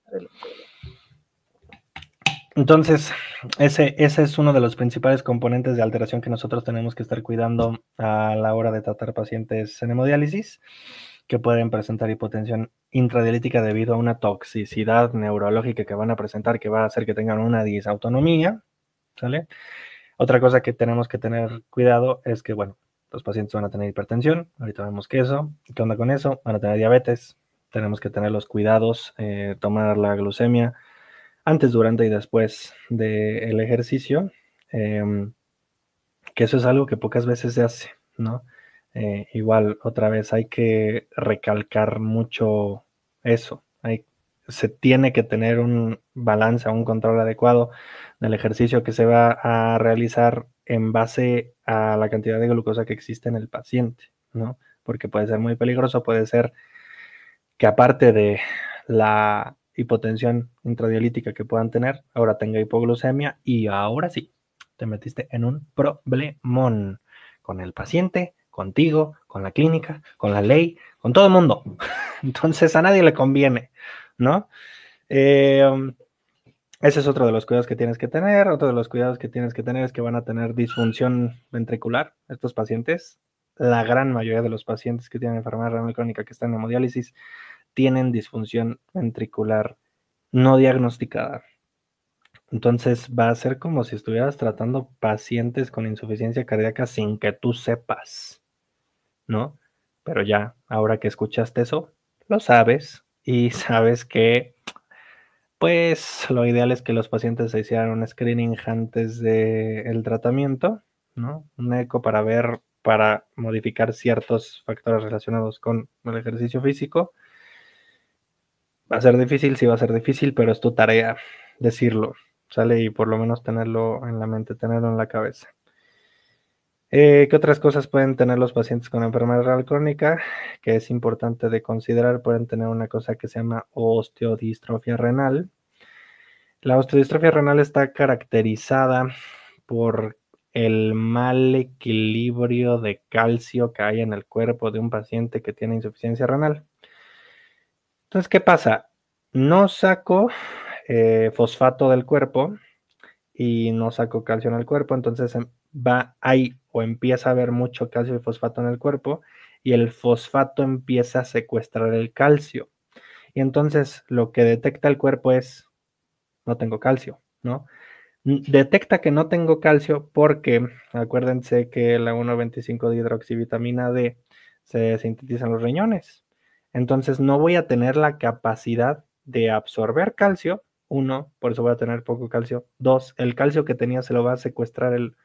Entonces, ese es uno de los principales componentes de alteración que nosotros tenemos que estar cuidando a la hora de tratar pacientes en hemodiálisis que pueden presentar hipotensión intradialítica debido a una toxicidad neurológica que van a presentar, que va a hacer que tengan una disautonomía, ¿sale? Otra cosa que tenemos que tener cuidado es que, bueno, los pacientes van a tener hipertensión, ahorita vemos que eso, ¿qué onda con eso? Van a tener diabetes, tenemos que tener los cuidados, tomar la glucemia antes, durante y después del ejercicio, que eso es algo que pocas veces se hace, ¿no? Igual, otra vez, hay que recalcar mucho eso. Se tiene que tener un balance, un control adecuado del ejercicio que se va a realizar en base a la cantidad de glucosa que existe en el paciente, ¿no? Porque puede ser muy peligroso, puede ser que aparte de la hipotensión intradialítica que puedan tener, ahora tenga hipoglucemia y ahora sí, te metiste en un problemón con el paciente, contigo, con la clínica, con la ley, con todo el mundo. Entonces a nadie le conviene, ¿no? Ese es otro de los cuidados que tienes que tener. Otro de los cuidados que tienes que tener es que van a tener disfunción ventricular estos pacientes. La gran mayoría de los pacientes que tienen enfermedad renal crónica que están en hemodiálisis tienen disfunción ventricular no diagnosticada. Entonces va a ser como si estuvieras tratando pacientes con insuficiencia cardíaca sin que tú sepas, ¿no? Pero ya, ahora que escuchaste eso, lo sabes y sabes que, pues, lo ideal es que los pacientes se hicieran un screening antes del tratamiento, ¿no? Un eco para modificar ciertos factores relacionados con el ejercicio físico. Va a ser difícil, sí va a ser difícil, pero es tu tarea. decirlo, ¿sale? Y por lo menos tenerlo en la mente, tenerlo en la cabeza. ¿Qué otras cosas pueden tener los pacientes con enfermedad renal crónica? Que es importante de considerar. Pueden tener una cosa que se llama osteodistrofia renal. La osteodistrofia renal está caracterizada por el mal equilibrio de calcio que hay en el cuerpo de un paciente que tiene insuficiencia renal. Entonces, ¿qué pasa? No saco fosfato del cuerpo y no saco calcio en el cuerpo, entonces hay o empieza a haber mucho calcio y fosfato en el cuerpo y el fosfato empieza a secuestrar el calcio. Y entonces lo que detecta el cuerpo es, no tengo calcio, ¿no? Detecta que no tengo calcio porque acuérdense que la 1,25 dihidroxivitamina D se sintetiza en los riñones. Entonces no voy a tener la capacidad de absorber calcio. Uno, por eso voy a tener poco calcio. Dos, el calcio que tenía se lo va a secuestrar el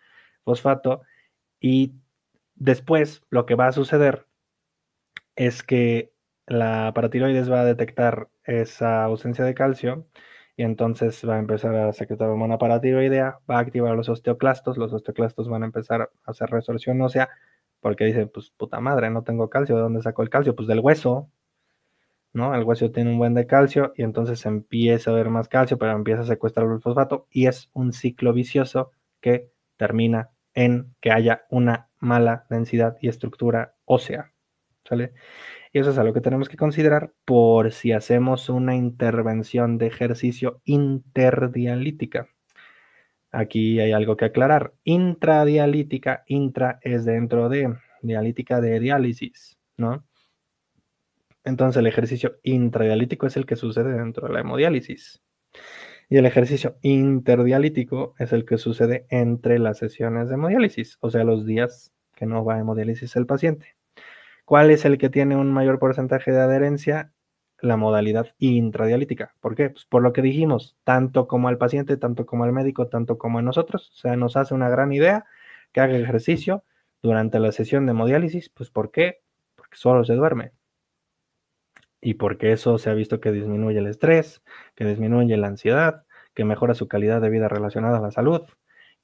fosfato. Y después lo que va a suceder es que la paratiroides va a detectar esa ausencia de calcio y entonces va a empezar a secretar hormona paratiroidea, va a activar los osteoclastos van a empezar a hacer resorción ósea porque dicen, pues puta madre, no tengo calcio, ¿de dónde saco el calcio? Pues del hueso, ¿no? El hueso tiene un buen de calcio y entonces empieza a haber más calcio, pero empieza a secuestrar el fosfato y es un ciclo vicioso que termina en que haya una mala densidad y estructura ósea, ¿sale? Y eso es algo que tenemos que considerar por si hacemos una intervención de ejercicio interdialítica. Aquí hay algo que aclarar. Intradialítica, intra es dentro de, dialítica de diálisis, ¿no? Entonces el ejercicio intradialítico es el que sucede dentro de la hemodiálisis. Y el ejercicio interdialítico es el que sucede entre las sesiones de hemodiálisis, o sea, los días que no va a hemodiálisis el paciente. ¿Cuál es el que tiene un mayor porcentaje de adherencia? La modalidad intradialítica. ¿Por qué? Pues por lo que dijimos, tanto como al paciente, tanto como al médico, tanto como a nosotros. O sea, nos hace una gran idea que haga ejercicio durante la sesión de hemodiálisis. Pues ¿por qué? Porque solo se duerme. Y porque eso se ha visto que disminuye el estrés, que disminuye la ansiedad, que mejora su calidad de vida relacionada a la salud,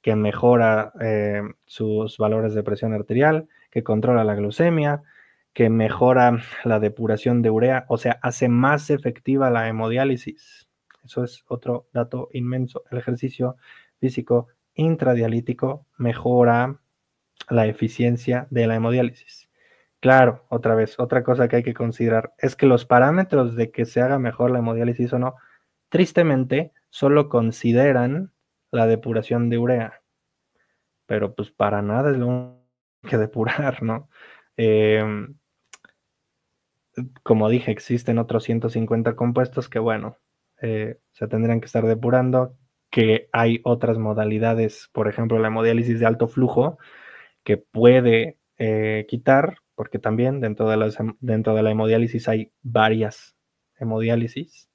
que mejora sus valores de presión arterial, que controla la glucemia, que mejora la depuración de urea, o sea, hace más efectiva la hemodiálisis. Eso es otro dato inmenso. El ejercicio físico intradialítico mejora la eficiencia de la hemodiálisis. Claro, otra vez, otra cosa que hay que considerar es que los parámetros de que se haga mejor la hemodiálisis o no, tristemente, solo consideran la depuración de urea, pero pues para nada es lo único que depurar, ¿no? Como dije, existen otros 150 compuestos que, bueno, se tendrían que estar depurando, que hay otras modalidades, por ejemplo, la hemodiálisis de alto flujo, que puede quitar, porque también dentro de la hemodiálisis hay varias hemodiálisis.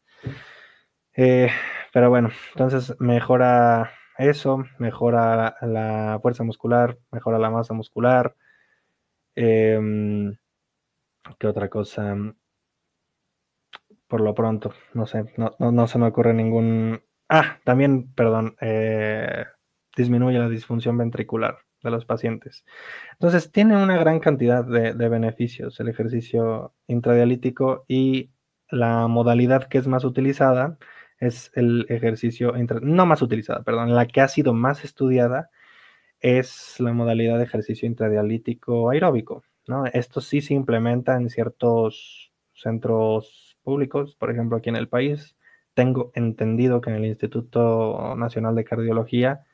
Pero bueno, entonces mejora eso, mejora la fuerza muscular, mejora la masa muscular. ¿Qué otra cosa? Por lo pronto, no sé, no se me ocurre ningún... también, perdón, disminuye la disfunción ventricular de los pacientes. Entonces, tiene una gran cantidad de beneficios el ejercicio intradialítico y la modalidad que es más utilizada es el ejercicio, no más utilizada, perdón, la que ha sido más estudiada es la modalidad de ejercicio intradialítico aeróbico, ¿no? Esto sí se implementa en ciertos centros públicos, por ejemplo, aquí en el país. Tengo entendido que en el Instituto Nacional de Cardiología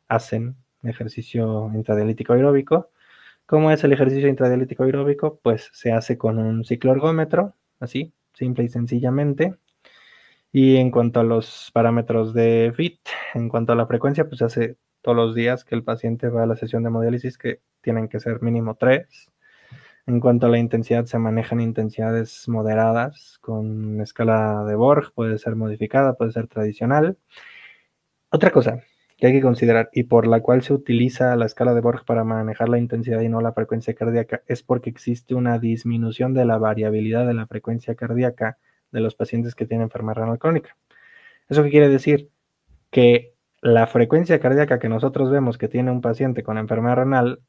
hacen ejercicio intradialítico aeróbico. ¿Cómo es el ejercicio intradialítico aeróbico? Pues se hace con un cicloergómetro, así, simple y sencillamente. Y en cuanto a los parámetros de FIT, en cuanto a la frecuencia, pues se hace todos los días que el paciente va a la sesión de hemodiálisis, que tienen que ser mínimo 3. En cuanto a la intensidad, se manejan intensidades moderadas con escala de Borg, puede ser modificada, puede ser tradicional. Otra cosa que hay que considerar y por la cual se utiliza la escala de Borg para manejar la intensidad y no la frecuencia cardíaca es porque existe una disminución de la variabilidad de la frecuencia cardíaca de los pacientes que tienen enfermedad renal crónica. ¿Eso qué quiere decir? que la frecuencia cardíaca que nosotros vemos que tiene un paciente con enfermedad renal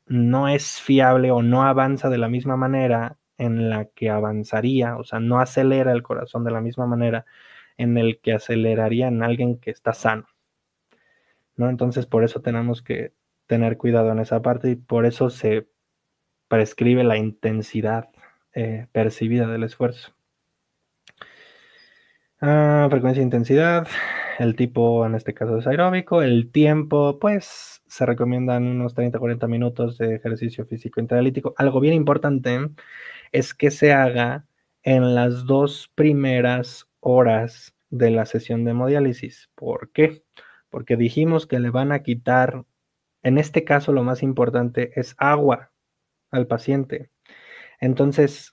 no es fiable o no avanza de la misma manera en la que avanzaría, o sea, no acelera el corazón de la misma manera en el que aceleraría en alguien que está sano, ¿no? Entonces, por eso tenemos que tener cuidado en esa parte y por eso se prescribe la intensidad percibida del esfuerzo. Frecuencia e intensidad, el tipo en este caso es aeróbico, el tiempo pues se recomiendan unos 30-40 minutos de ejercicio físico intradialítico. Algo bien importante es que se haga en las 2 primeras horas de la sesión de hemodiálisis. ¿Por qué? Porque dijimos que le van a quitar, en este caso lo más importante es agua al paciente. Entonces,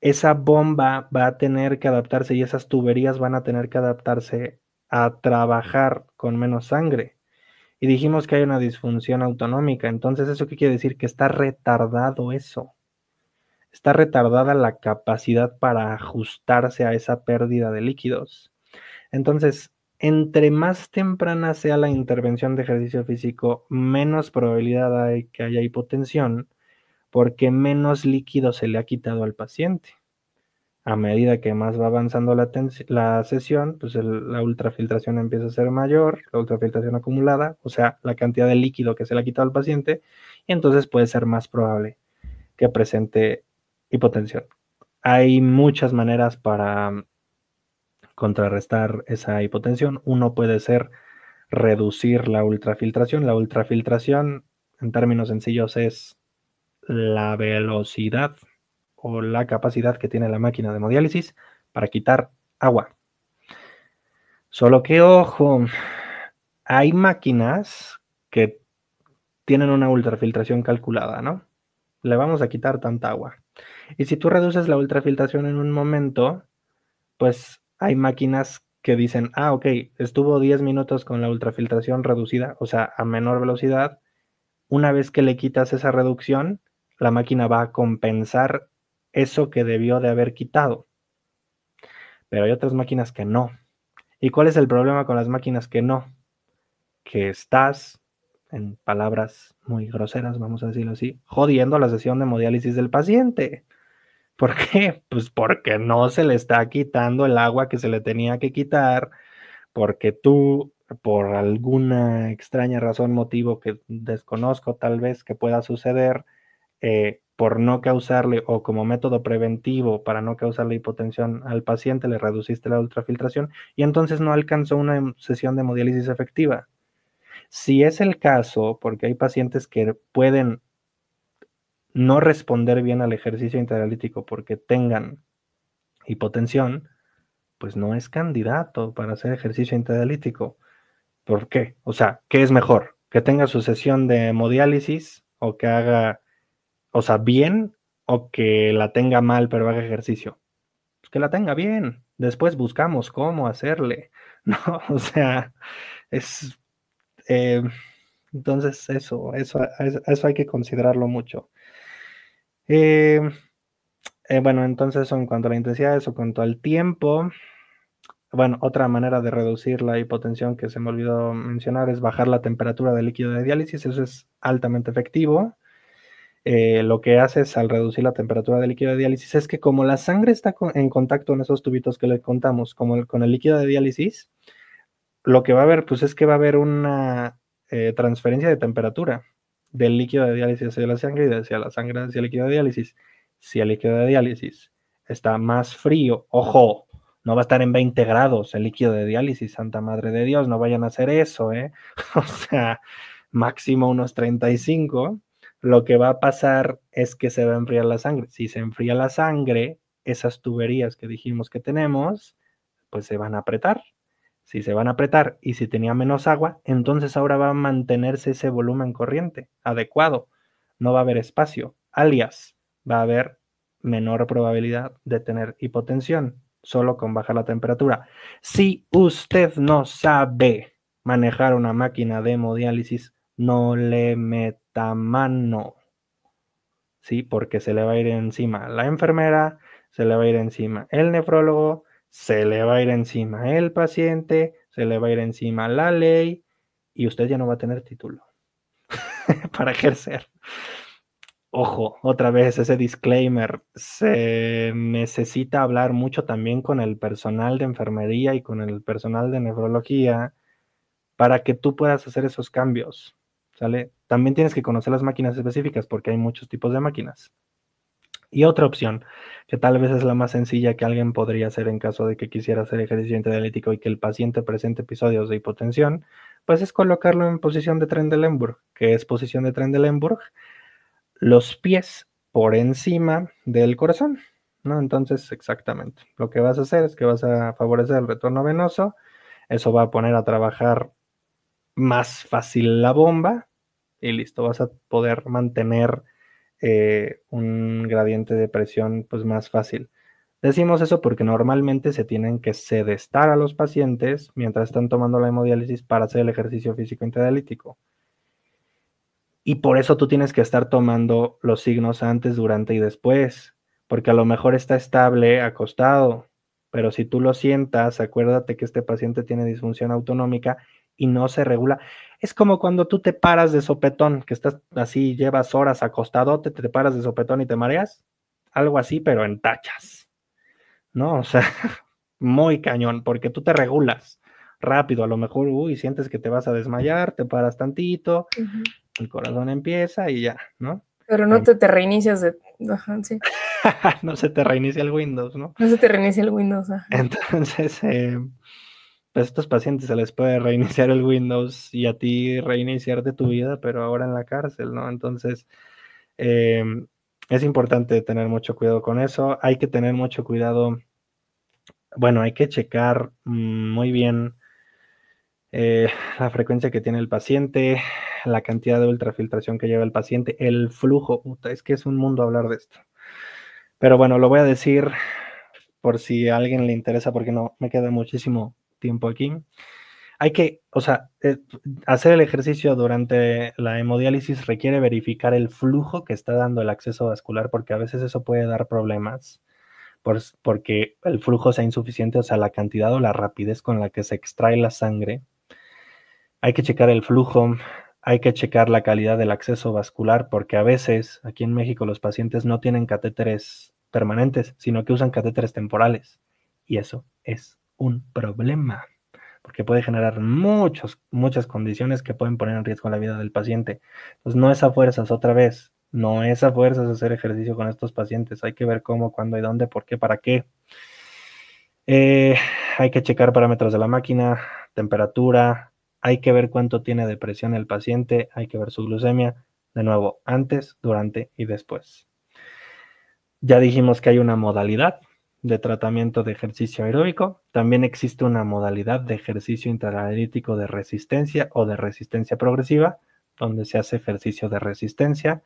esa bomba va a tener que adaptarse y esas tuberías van a tener que adaptarse a trabajar con menos sangre. Y dijimos que hay una disfunción autonómica. Entonces, ¿eso qué quiere decir? Que está retardado eso. Está retardada la capacidad para ajustarse a esa pérdida de líquidos. Entonces, entre más temprana sea la intervención de ejercicio físico, menos probabilidad hay que haya hipotensión, porque menos líquido se le ha quitado al paciente. A medida que más va avanzando la sesión, pues la ultrafiltración empieza a ser mayor, la ultrafiltración acumulada, o sea, la cantidad de líquido que se le ha quitado al paciente, y entonces puede ser más probable que presente hipotensión. Hay muchas maneras para contrarrestar esa hipotensión. Uno puede ser reducir la ultrafiltración. La ultrafiltración, en términos sencillos, es la velocidad o la capacidad que tiene la máquina de hemodiálisis para quitar agua. Solo que, ojo, hay máquinas que tienen una ultrafiltración calculada, ¿no? Le vamos a quitar tanta agua. Y si tú reduces la ultrafiltración en un momento, pues hay máquinas que dicen, ok, estuvo 10 minutos con la ultrafiltración reducida, o sea, a menor velocidad. Una vez que le quitas esa reducción, la máquina va a compensar eso que debió de haber quitado. Pero hay otras máquinas que no. ¿Y cuál es el problema con las máquinas que no? Que estás, en palabras muy groseras, vamos a decirlo así, jodiendo la sesión de hemodiálisis del paciente. ¿Por qué? Pues porque no se le está quitando el agua que se le tenía que quitar, porque tú, por alguna extraña razón, motivo que desconozco tal vez que pueda suceder, por no causarle o como método preventivo para no causarle hipotensión al paciente, le reduciste la ultrafiltración y entonces no alcanzó una sesión de hemodiálisis efectiva. Si es el caso, porque hay pacientes que pueden no responder bien al ejercicio intradialítico porque tengan hipotensión, pues no es candidato para hacer ejercicio intradialítico. ¿Por qué? O sea, ¿qué es mejor? ¿Que tenga su sesión de hemodiálisis o que haga, o sea, bien o que la tenga mal pero haga ejercicio? Pues que la tenga bien. Después buscamos cómo hacerle. No, o sea, es... entonces eso hay que considerarlo mucho. Bueno, entonces eso en cuanto a la intensidad, eso en cuanto al tiempo. Bueno, otra manera de reducir la hipotensión que se me olvidó mencionar es bajar la temperatura del líquido de diálisis. Eso es altamente efectivo. Lo que haces al reducir la temperatura del líquido de diálisis es que como la sangre está en contacto en esos tubitos que le contamos, como con el líquido de diálisis, lo que va a haber, pues es que va a haber una transferencia de temperatura del líquido de diálisis hacia la sangre y hacia la sangre hacia el líquido de diálisis. Si el líquido de diálisis está más frío, ojo, no va a estar en 20 grados el líquido de diálisis, santa madre de Dios, no vayan a hacer eso, ¿eh? O sea, máximo unos 35. Lo que va a pasar es que se va a enfriar la sangre. Si se enfría la sangre, esas tuberías que dijimos que tenemos, pues se van a apretar. Si se van a apretar y si tenía menos agua, entonces ahora va a mantenerse ese volumen corriente adecuado. No va a haber espacio, alias va a haber menor probabilidad de tener hipotensión, solo con bajar la temperatura. Si usted no sabe manejar una máquina de hemodiálisis, no le meta mano, ¿sí? Porque se le va a ir encima la enfermera, se le va a ir encima el nefrólogo, se le va a ir encima el paciente, se le va a ir encima la ley y usted ya no va a tener título para ejercer. Ojo, otra vez ese disclaimer, se necesita hablar mucho también con el personal de enfermería y con el personal de nefrología para que tú puedas hacer esos cambios, ¿sale? También tienes que conocer las máquinas específicas porque hay muchos tipos de máquinas. Y otra opción, que tal vez es la más sencilla que alguien podría hacer en caso de que quisiera hacer ejercicio intradialítico y que el paciente presente episodios de hipotensión, pues es colocarlo en posición de Trendelenburg. ¿Qué es posición de Trendelenburg? Los pies por encima del corazón, ¿no? Entonces, exactamente, lo que vas a hacer es que vas a favorecer el retorno venoso, eso va a poner a trabajar más fácil la bomba y listo, vas a poder mantener un gradiente de presión pues más fácil. Decimos eso porque normalmente se tienen que sedestar a los pacientes mientras están tomando la hemodiálisis para hacer el ejercicio físico intradialítico. Y por eso tú tienes que estar tomando los signos antes, durante y después, porque a lo mejor está estable acostado, pero si tú lo sientas, acuérdate que este paciente tiene disfunción autonómica y no se regula. Es como cuando tú te paras de sopetón, que estás así, llevas horas acostado, te paras de sopetón y te mareas. Algo así, pero en tachas, ¿no? O sea, muy cañón, porque tú te regulas rápido, a lo mejor, sientes que te vas a desmayar, te paras tantito, el corazón empieza y ya, ¿no? Pero no te reinicias de... Ajá, sí. No se te reinicia el Windows, ¿no? No se te reinicia el Windows. Ajá. Entonces, pues a estos pacientes se les puede reiniciar el Windows y a ti reiniciarte tu vida, pero ahora en la cárcel, ¿no? Entonces, es importante tener mucho cuidado con eso. Hay que tener mucho cuidado. Bueno, hay que checar muy bien la frecuencia que tiene el paciente, la cantidad de ultrafiltración que lleva el paciente, el flujo. Puta, es que es un mundo hablar de esto. Pero bueno, lo voy a decir por si a alguien le interesa, porque no me queda muchísimo tiempo aquí. Hay que, o sea, hacer el ejercicio durante la hemodiálisis requiere verificar el flujo que está dando el acceso vascular, porque a veces eso puede dar problemas, porque el flujo sea insuficiente, o sea, la cantidad o la rapidez con la que se extrae la sangre. Hay que checar el flujo, hay que checar la calidad del acceso vascular, porque a veces aquí en México los pacientes no tienen catéteres permanentes, sino que usan catéteres temporales. Y eso es un problema, porque puede generar muchas condiciones que pueden poner en riesgo la vida del paciente. Entonces, no es a fuerzas, otra vez, no es a fuerzas hacer ejercicio con estos pacientes. Hay que ver cómo, cuándo y dónde, por qué, para qué. Hay que checar parámetros de la máquina, temperatura, hay que ver cuánto tiene de presión el paciente, hay que ver su glucemia, de nuevo, antes, durante y después. Ya dijimos que hay una modalidad de tratamiento de ejercicio aeróbico, también existe una modalidad de ejercicio intradialítico de resistencia o de resistencia progresiva, donde se hace ejercicio de resistencia.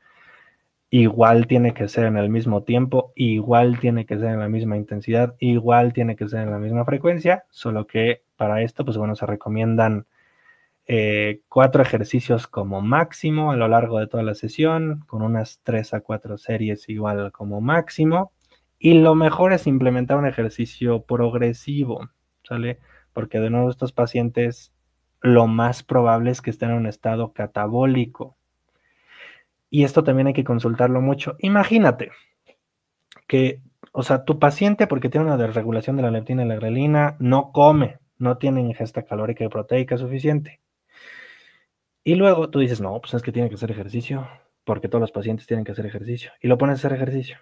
Igual tiene que ser en el mismo tiempo, igual tiene que ser en la misma intensidad, igual tiene que ser en la misma frecuencia, solo que para esto, pues bueno, se recomiendan 4 ejercicios como máximo a lo largo de toda la sesión, con unas 3 a 4 series igual como máximo, y lo mejor es implementar un ejercicio progresivo, ¿sale? Porque de nuevo estos pacientes lo más probable es que estén en un estado catabólico. Y esto también hay que consultarlo mucho. Imagínate que, o sea, tu paciente, porque tiene una desregulación de la leptina y la grelina, no come, no tiene ingesta calórica y proteica suficiente. Y luego tú dices, no, pues es que tiene que hacer ejercicio, porque todos los pacientes tienen que hacer ejercicio. Y lo pones a hacer ejercicio.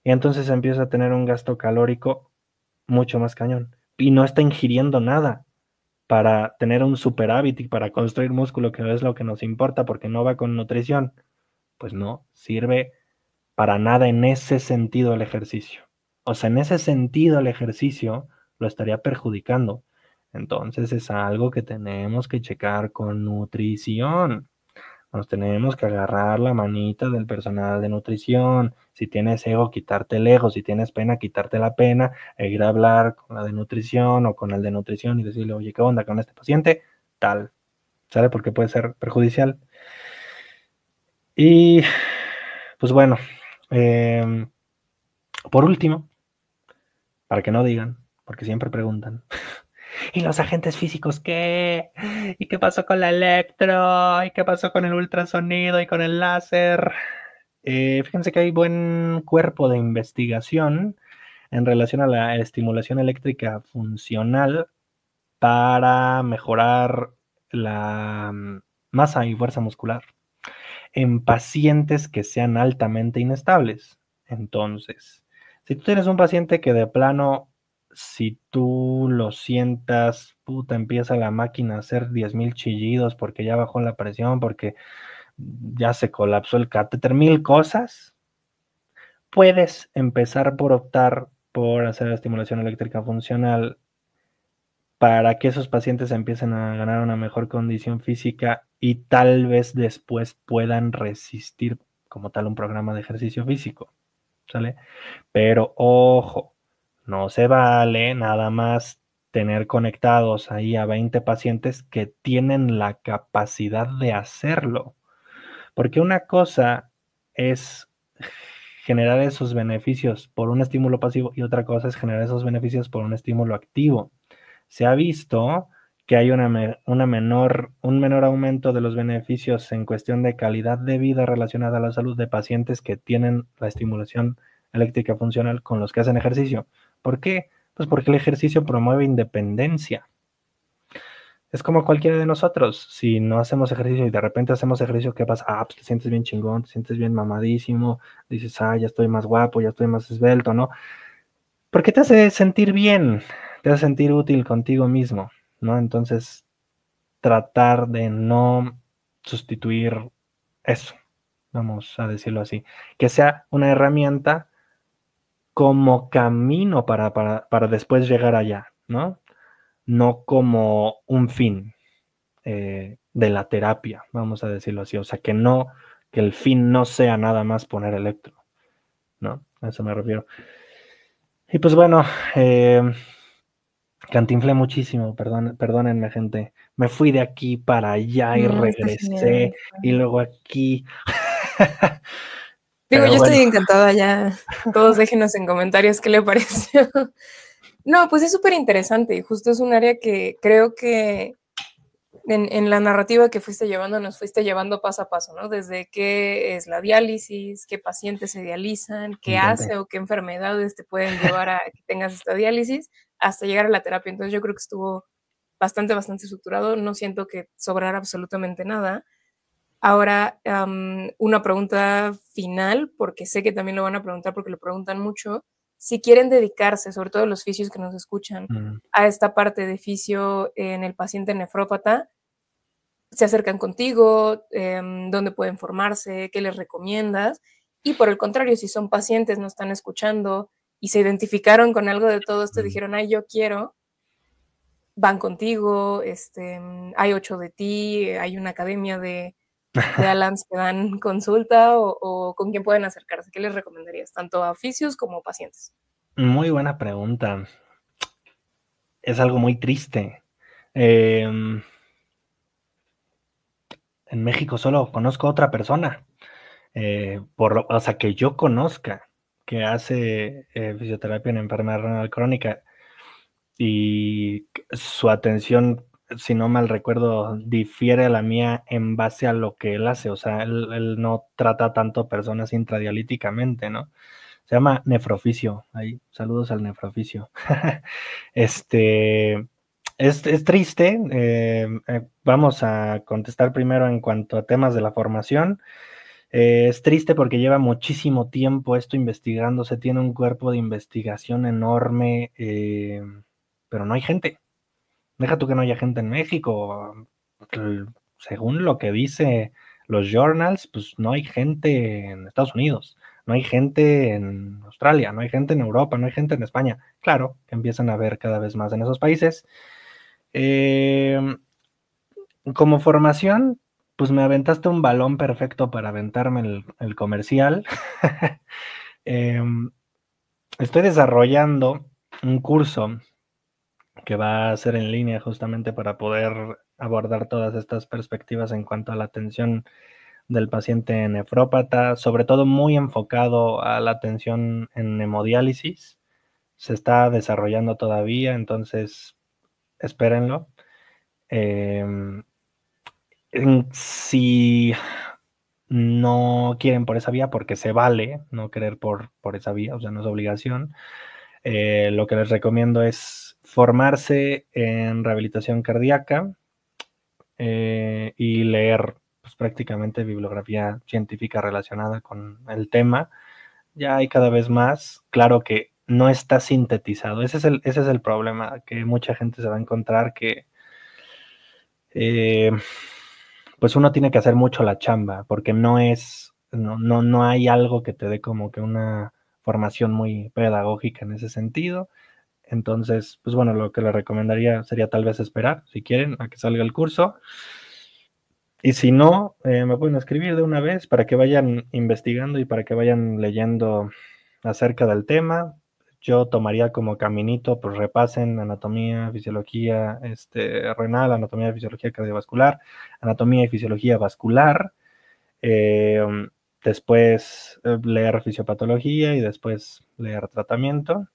Y entonces empieza a tener un gasto calórico mucho más cañón. Y no está ingiriendo nada para tener un superávit y para construir músculo, que es lo que nos importa, porque no va con nutrición. Pues no, sirve para nada en ese sentido el ejercicio. O sea, en ese sentido el ejercicio lo estaría perjudicando. Entonces es algo que tenemos que checar con nutrición. Nos tenemos que agarrar la manita del personal de nutrición. Si tienes ego, quitarte el ego. Si tienes pena, quitarte la pena. E ir a hablar con la de nutrición o con el de nutrición y decirle, oye, ¿qué onda con este paciente? Tal. ¿Sabe? Porque puede ser perjudicial. Y pues bueno, por último, para que no digan, porque siempre preguntan, ¿Y los agentes físicos qué? ¿Y qué pasó con la electro? ¿Y qué pasó con el ultrasonido y con el láser? Fíjense que hay buen cuerpo de investigación en relación a la estimulación eléctrica funcional para mejorar la masa y fuerza muscular en pacientes que sean altamente inestables. Entonces, si tú tienes un paciente que de plano, si tú lo sientas, puta, empieza la máquina a hacer 10,000 chillidos porque ya bajó la presión, porque ya se colapsó el catéter, mil cosas, puedes empezar por optar por hacer la estimulación eléctrica funcional para que esos pacientes empiecen a ganar una mejor condición física y tal vez después puedan resistir como tal un programa de ejercicio físico, ¿sale? Pero ojo, no se vale nada más tener conectados ahí a 20 pacientes que tienen la capacidad de hacerlo, porque una cosa es generar esos beneficios por un estímulo pasivo y otra cosa es generar esos beneficios por un estímulo activo. Se ha visto que hay un menor aumento de los beneficios en cuestión de calidad de vida relacionada a la salud de pacientes que tienen la estimulación eléctrica funcional con los que hacen ejercicio. ¿Por qué? Pues porque el ejercicio promueve independencia. Es como cualquiera de nosotros. Si no hacemos ejercicio y de repente hacemos ejercicio, ¿qué pasa? Pues te sientes bien chingón, te sientes bien mamadísimo, dices, ya estoy más guapo, ya estoy más esbelto, ¿no? Porque te hace sentir bien, te hace sentir útil contigo mismo, ¿no? Entonces, tratar de no sustituir eso, vamos a decirlo así, que sea una herramienta como camino para después llegar allá, ¿no? No como un fin de la terapia, vamos a decirlo así, o sea, que el fin no sea nada más poner electro, ¿no? A eso me refiero. Y pues bueno, cantinflé muchísimo, perdónenme, gente. Me fui de aquí para allá y No, está genial. regresé y luego aquí. Digo, Pero yo bueno, estoy encantada ya. Todos déjenos en comentarios qué le pareció. No, pues es súper interesante y justo es un área que creo que en la narrativa que fuiste llevando, nos fuiste llevando paso a paso, ¿no? Desde qué es la diálisis, qué pacientes se dializan, me qué intenté. hace o qué enfermedades te pueden llevar a que tengas esta diálisis, hasta llegar a la terapia. Entonces yo creo que estuvo bastante, bastante estructurado. No siento que sobrara absolutamente nada. Ahora, una pregunta final, porque sé que también lo van a preguntar porque lo preguntan mucho. Si quieren dedicarse, sobre todo los fisios que nos escuchan, a esta parte de fisio en el paciente nefrópata, se acercan contigo, dónde pueden formarse, qué les recomiendas. Y por el contrario, si son pacientes, no están escuchando y se identificaron con algo de todo esto, dijeron, ay, yo quiero, van contigo, hay 8 de ti, hay una academia de Alans que dan consulta o con quién pueden acercarse. ¿Qué les recomendarías, tanto a fisios como a pacientes? Muy buena pregunta. Es algo muy triste. En México solo conozco a otra persona, o sea, que yo conozca, que hace fisioterapia en enfermedad renal crónica y su atención, si no mal recuerdo, difiere a la mía en base a lo que él hace. O sea, él no trata tanto personas intradialíticamente, ¿no? Se llama nefroficio. Ahí, saludos al nefroficio. Este, es triste. Vamos a contestar primero en cuanto a temas de la formación. Es triste porque lleva muchísimo tiempo esto investigándose, tiene un cuerpo de investigación enorme, pero no hay gente. Deja tú que no haya gente en México. Según lo que dice los journals, pues no hay gente en Estados Unidos, no hay gente en Australia, no hay gente en Europa, no hay gente en España. Claro que empiezan a ver cada vez más en esos países. Como formación, pues me aventaste un balón perfecto para aventarme el comercial. Estoy desarrollando un curso que va a ser en línea justamente para poder abordar todas estas perspectivas en cuanto a la atención del paciente nefrópata, sobre todo muy enfocado a la atención en hemodiálisis. Se está desarrollando todavía, entonces espérenlo. Si no quieren por esa vía, porque se vale no querer por esa vía, o sea, no es obligación, lo que les recomiendo es formarse en rehabilitación cardíaca y leer pues, prácticamente bibliografía científica relacionada con el tema. Ya hay cada vez más, claro que no está sintetizado, ese es el problema, que mucha gente se va a encontrar que pues uno tiene que hacer mucho la chamba, porque no hay algo que te dé como que una formación muy pedagógica en ese sentido. Entonces, pues bueno, lo que le recomendaría sería tal vez esperar, si quieren, a que salga el curso. Y si no, me pueden escribir de una vez para que vayan investigando y para que vayan leyendo acerca del tema. Yo tomaría como caminito, pues repasen anatomía, fisiología renal, anatomía, fisiología cardiovascular, anatomía y fisiología vascular. Después leer fisiopatología y después leer tratamiento.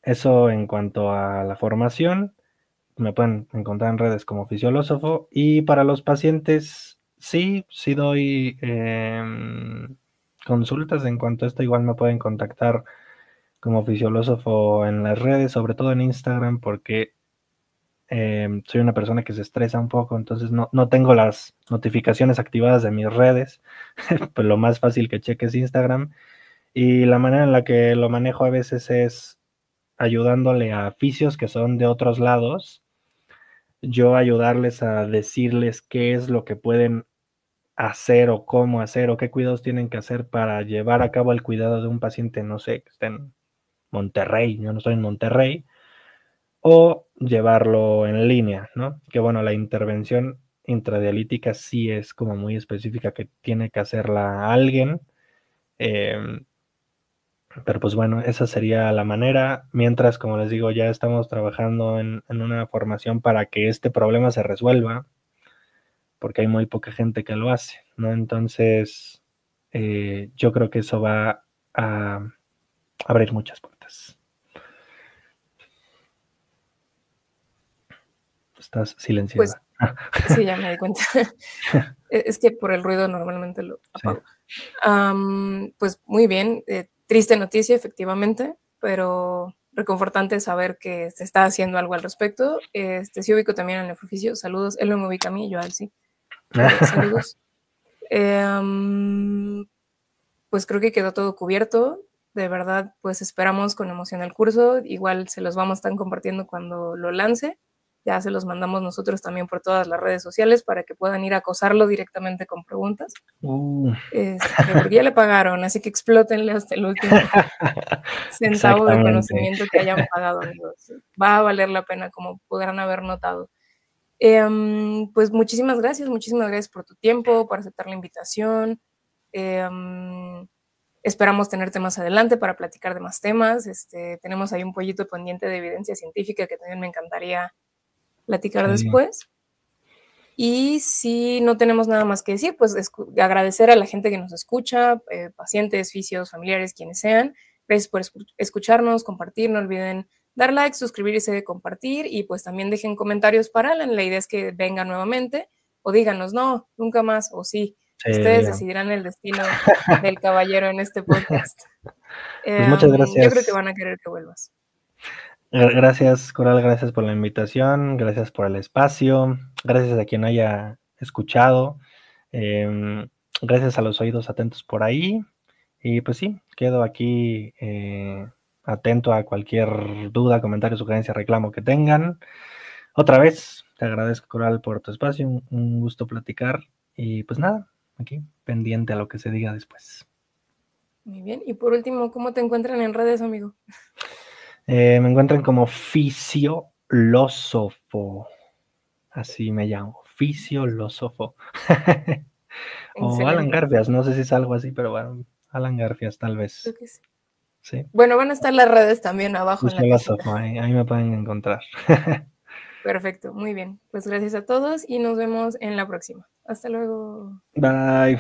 Eso en cuanto a la formación. Me pueden encontrar en redes como Fisiolósofo. Y para los pacientes, sí doy consultas. En cuanto a esto, igual me pueden contactar como Fisiolósofo en las redes, sobre todo en Instagram, porque soy una persona que se estresa un poco, entonces no tengo las notificaciones activadas de mis redes. Pues lo más fácil que cheque es Instagram. Y la manera en la que lo manejo a veces es ayudándole a fisios que son de otros lados, yo ayudarles a decirles qué es lo que pueden hacer o cómo hacer o qué cuidados tienen que hacer para llevar a cabo el cuidado de un paciente, no sé, que esté en Monterrey, yo no estoy en Monterrey, o llevarlo en línea, ¿no? Que bueno, la intervención intradialítica sí es como muy específica que tiene que hacerla alguien, pero pues bueno, esa sería la manera. Mientras, como les digo, ya estamos trabajando en una formación para que este problema se resuelva, porque hay muy poca gente que lo hace, ¿no? Entonces, yo creo que eso va a abrir muchas puertas. Estás silenciada. Pues sí, ya me di cuenta. Es que por el ruido normalmente lo apago. Sí. Pues muy bien, triste noticia efectivamente, pero reconfortante saber que se está haciendo algo al respecto. Sí ubico también al nefroficio, saludos, él no me ubica a mí, yo a él sí. Saludos. Pues creo que quedó todo cubierto. De verdad, pues esperamos con emoción el curso. Igual se los vamos a estar compartiendo cuando lo lance. Ya se los mandamos nosotros también por todas las redes sociales para que puedan ir a acosarlo directamente con preguntas. Porque ya le pagaron, así que explótenle hasta el último centavo de conocimiento que hayan pagado, amigos. Va a valer la pena, como podrán haber notado. Pues muchísimas gracias por tu tiempo, por aceptar la invitación. Esperamos tenerte más adelante para platicar de más temas. Tenemos ahí un pollito pendiente de evidencia científica que también me encantaría platicar después. Y si no tenemos nada más que decir, pues agradecer a la gente que nos escucha, pacientes, fisios, familiares, quienes sean. Gracias por escucharnos, compartir, no olviden dar like, suscribirse, compartir y pues también dejen comentarios para Alan. La idea es que venga nuevamente o díganos, no, nunca más o sí. Ustedes decidirán el destino del caballero en este podcast. Pues muchas gracias. Yo creo que van a querer que vuelvas. Gracias, Coral, gracias por la invitación, gracias por el espacio, gracias a quien haya escuchado, gracias a los oídos atentos por ahí. Y pues sí, quedo aquí atento a cualquier duda, comentario, sugerencia, reclamo que tengan. Otra vez, te agradezco, Coral, por tu espacio, un gusto platicar. Y pues nada, aquí pendiente a lo que se diga después. Muy bien, y por último, ¿cómo te encuentran en redes, amigo? Me encuentran como Fisiolósofo, así me llamo, Fisiolósofo. O Alan Garfias, no sé si es algo así, pero bueno, Alan Garfias tal vez. Creo que sí. Sí. Bueno, van a estar las redes también abajo en la cajita. Ahí me pueden encontrar. Perfecto, muy bien. Pues gracias a todos y nos vemos en la próxima. Hasta luego. Bye.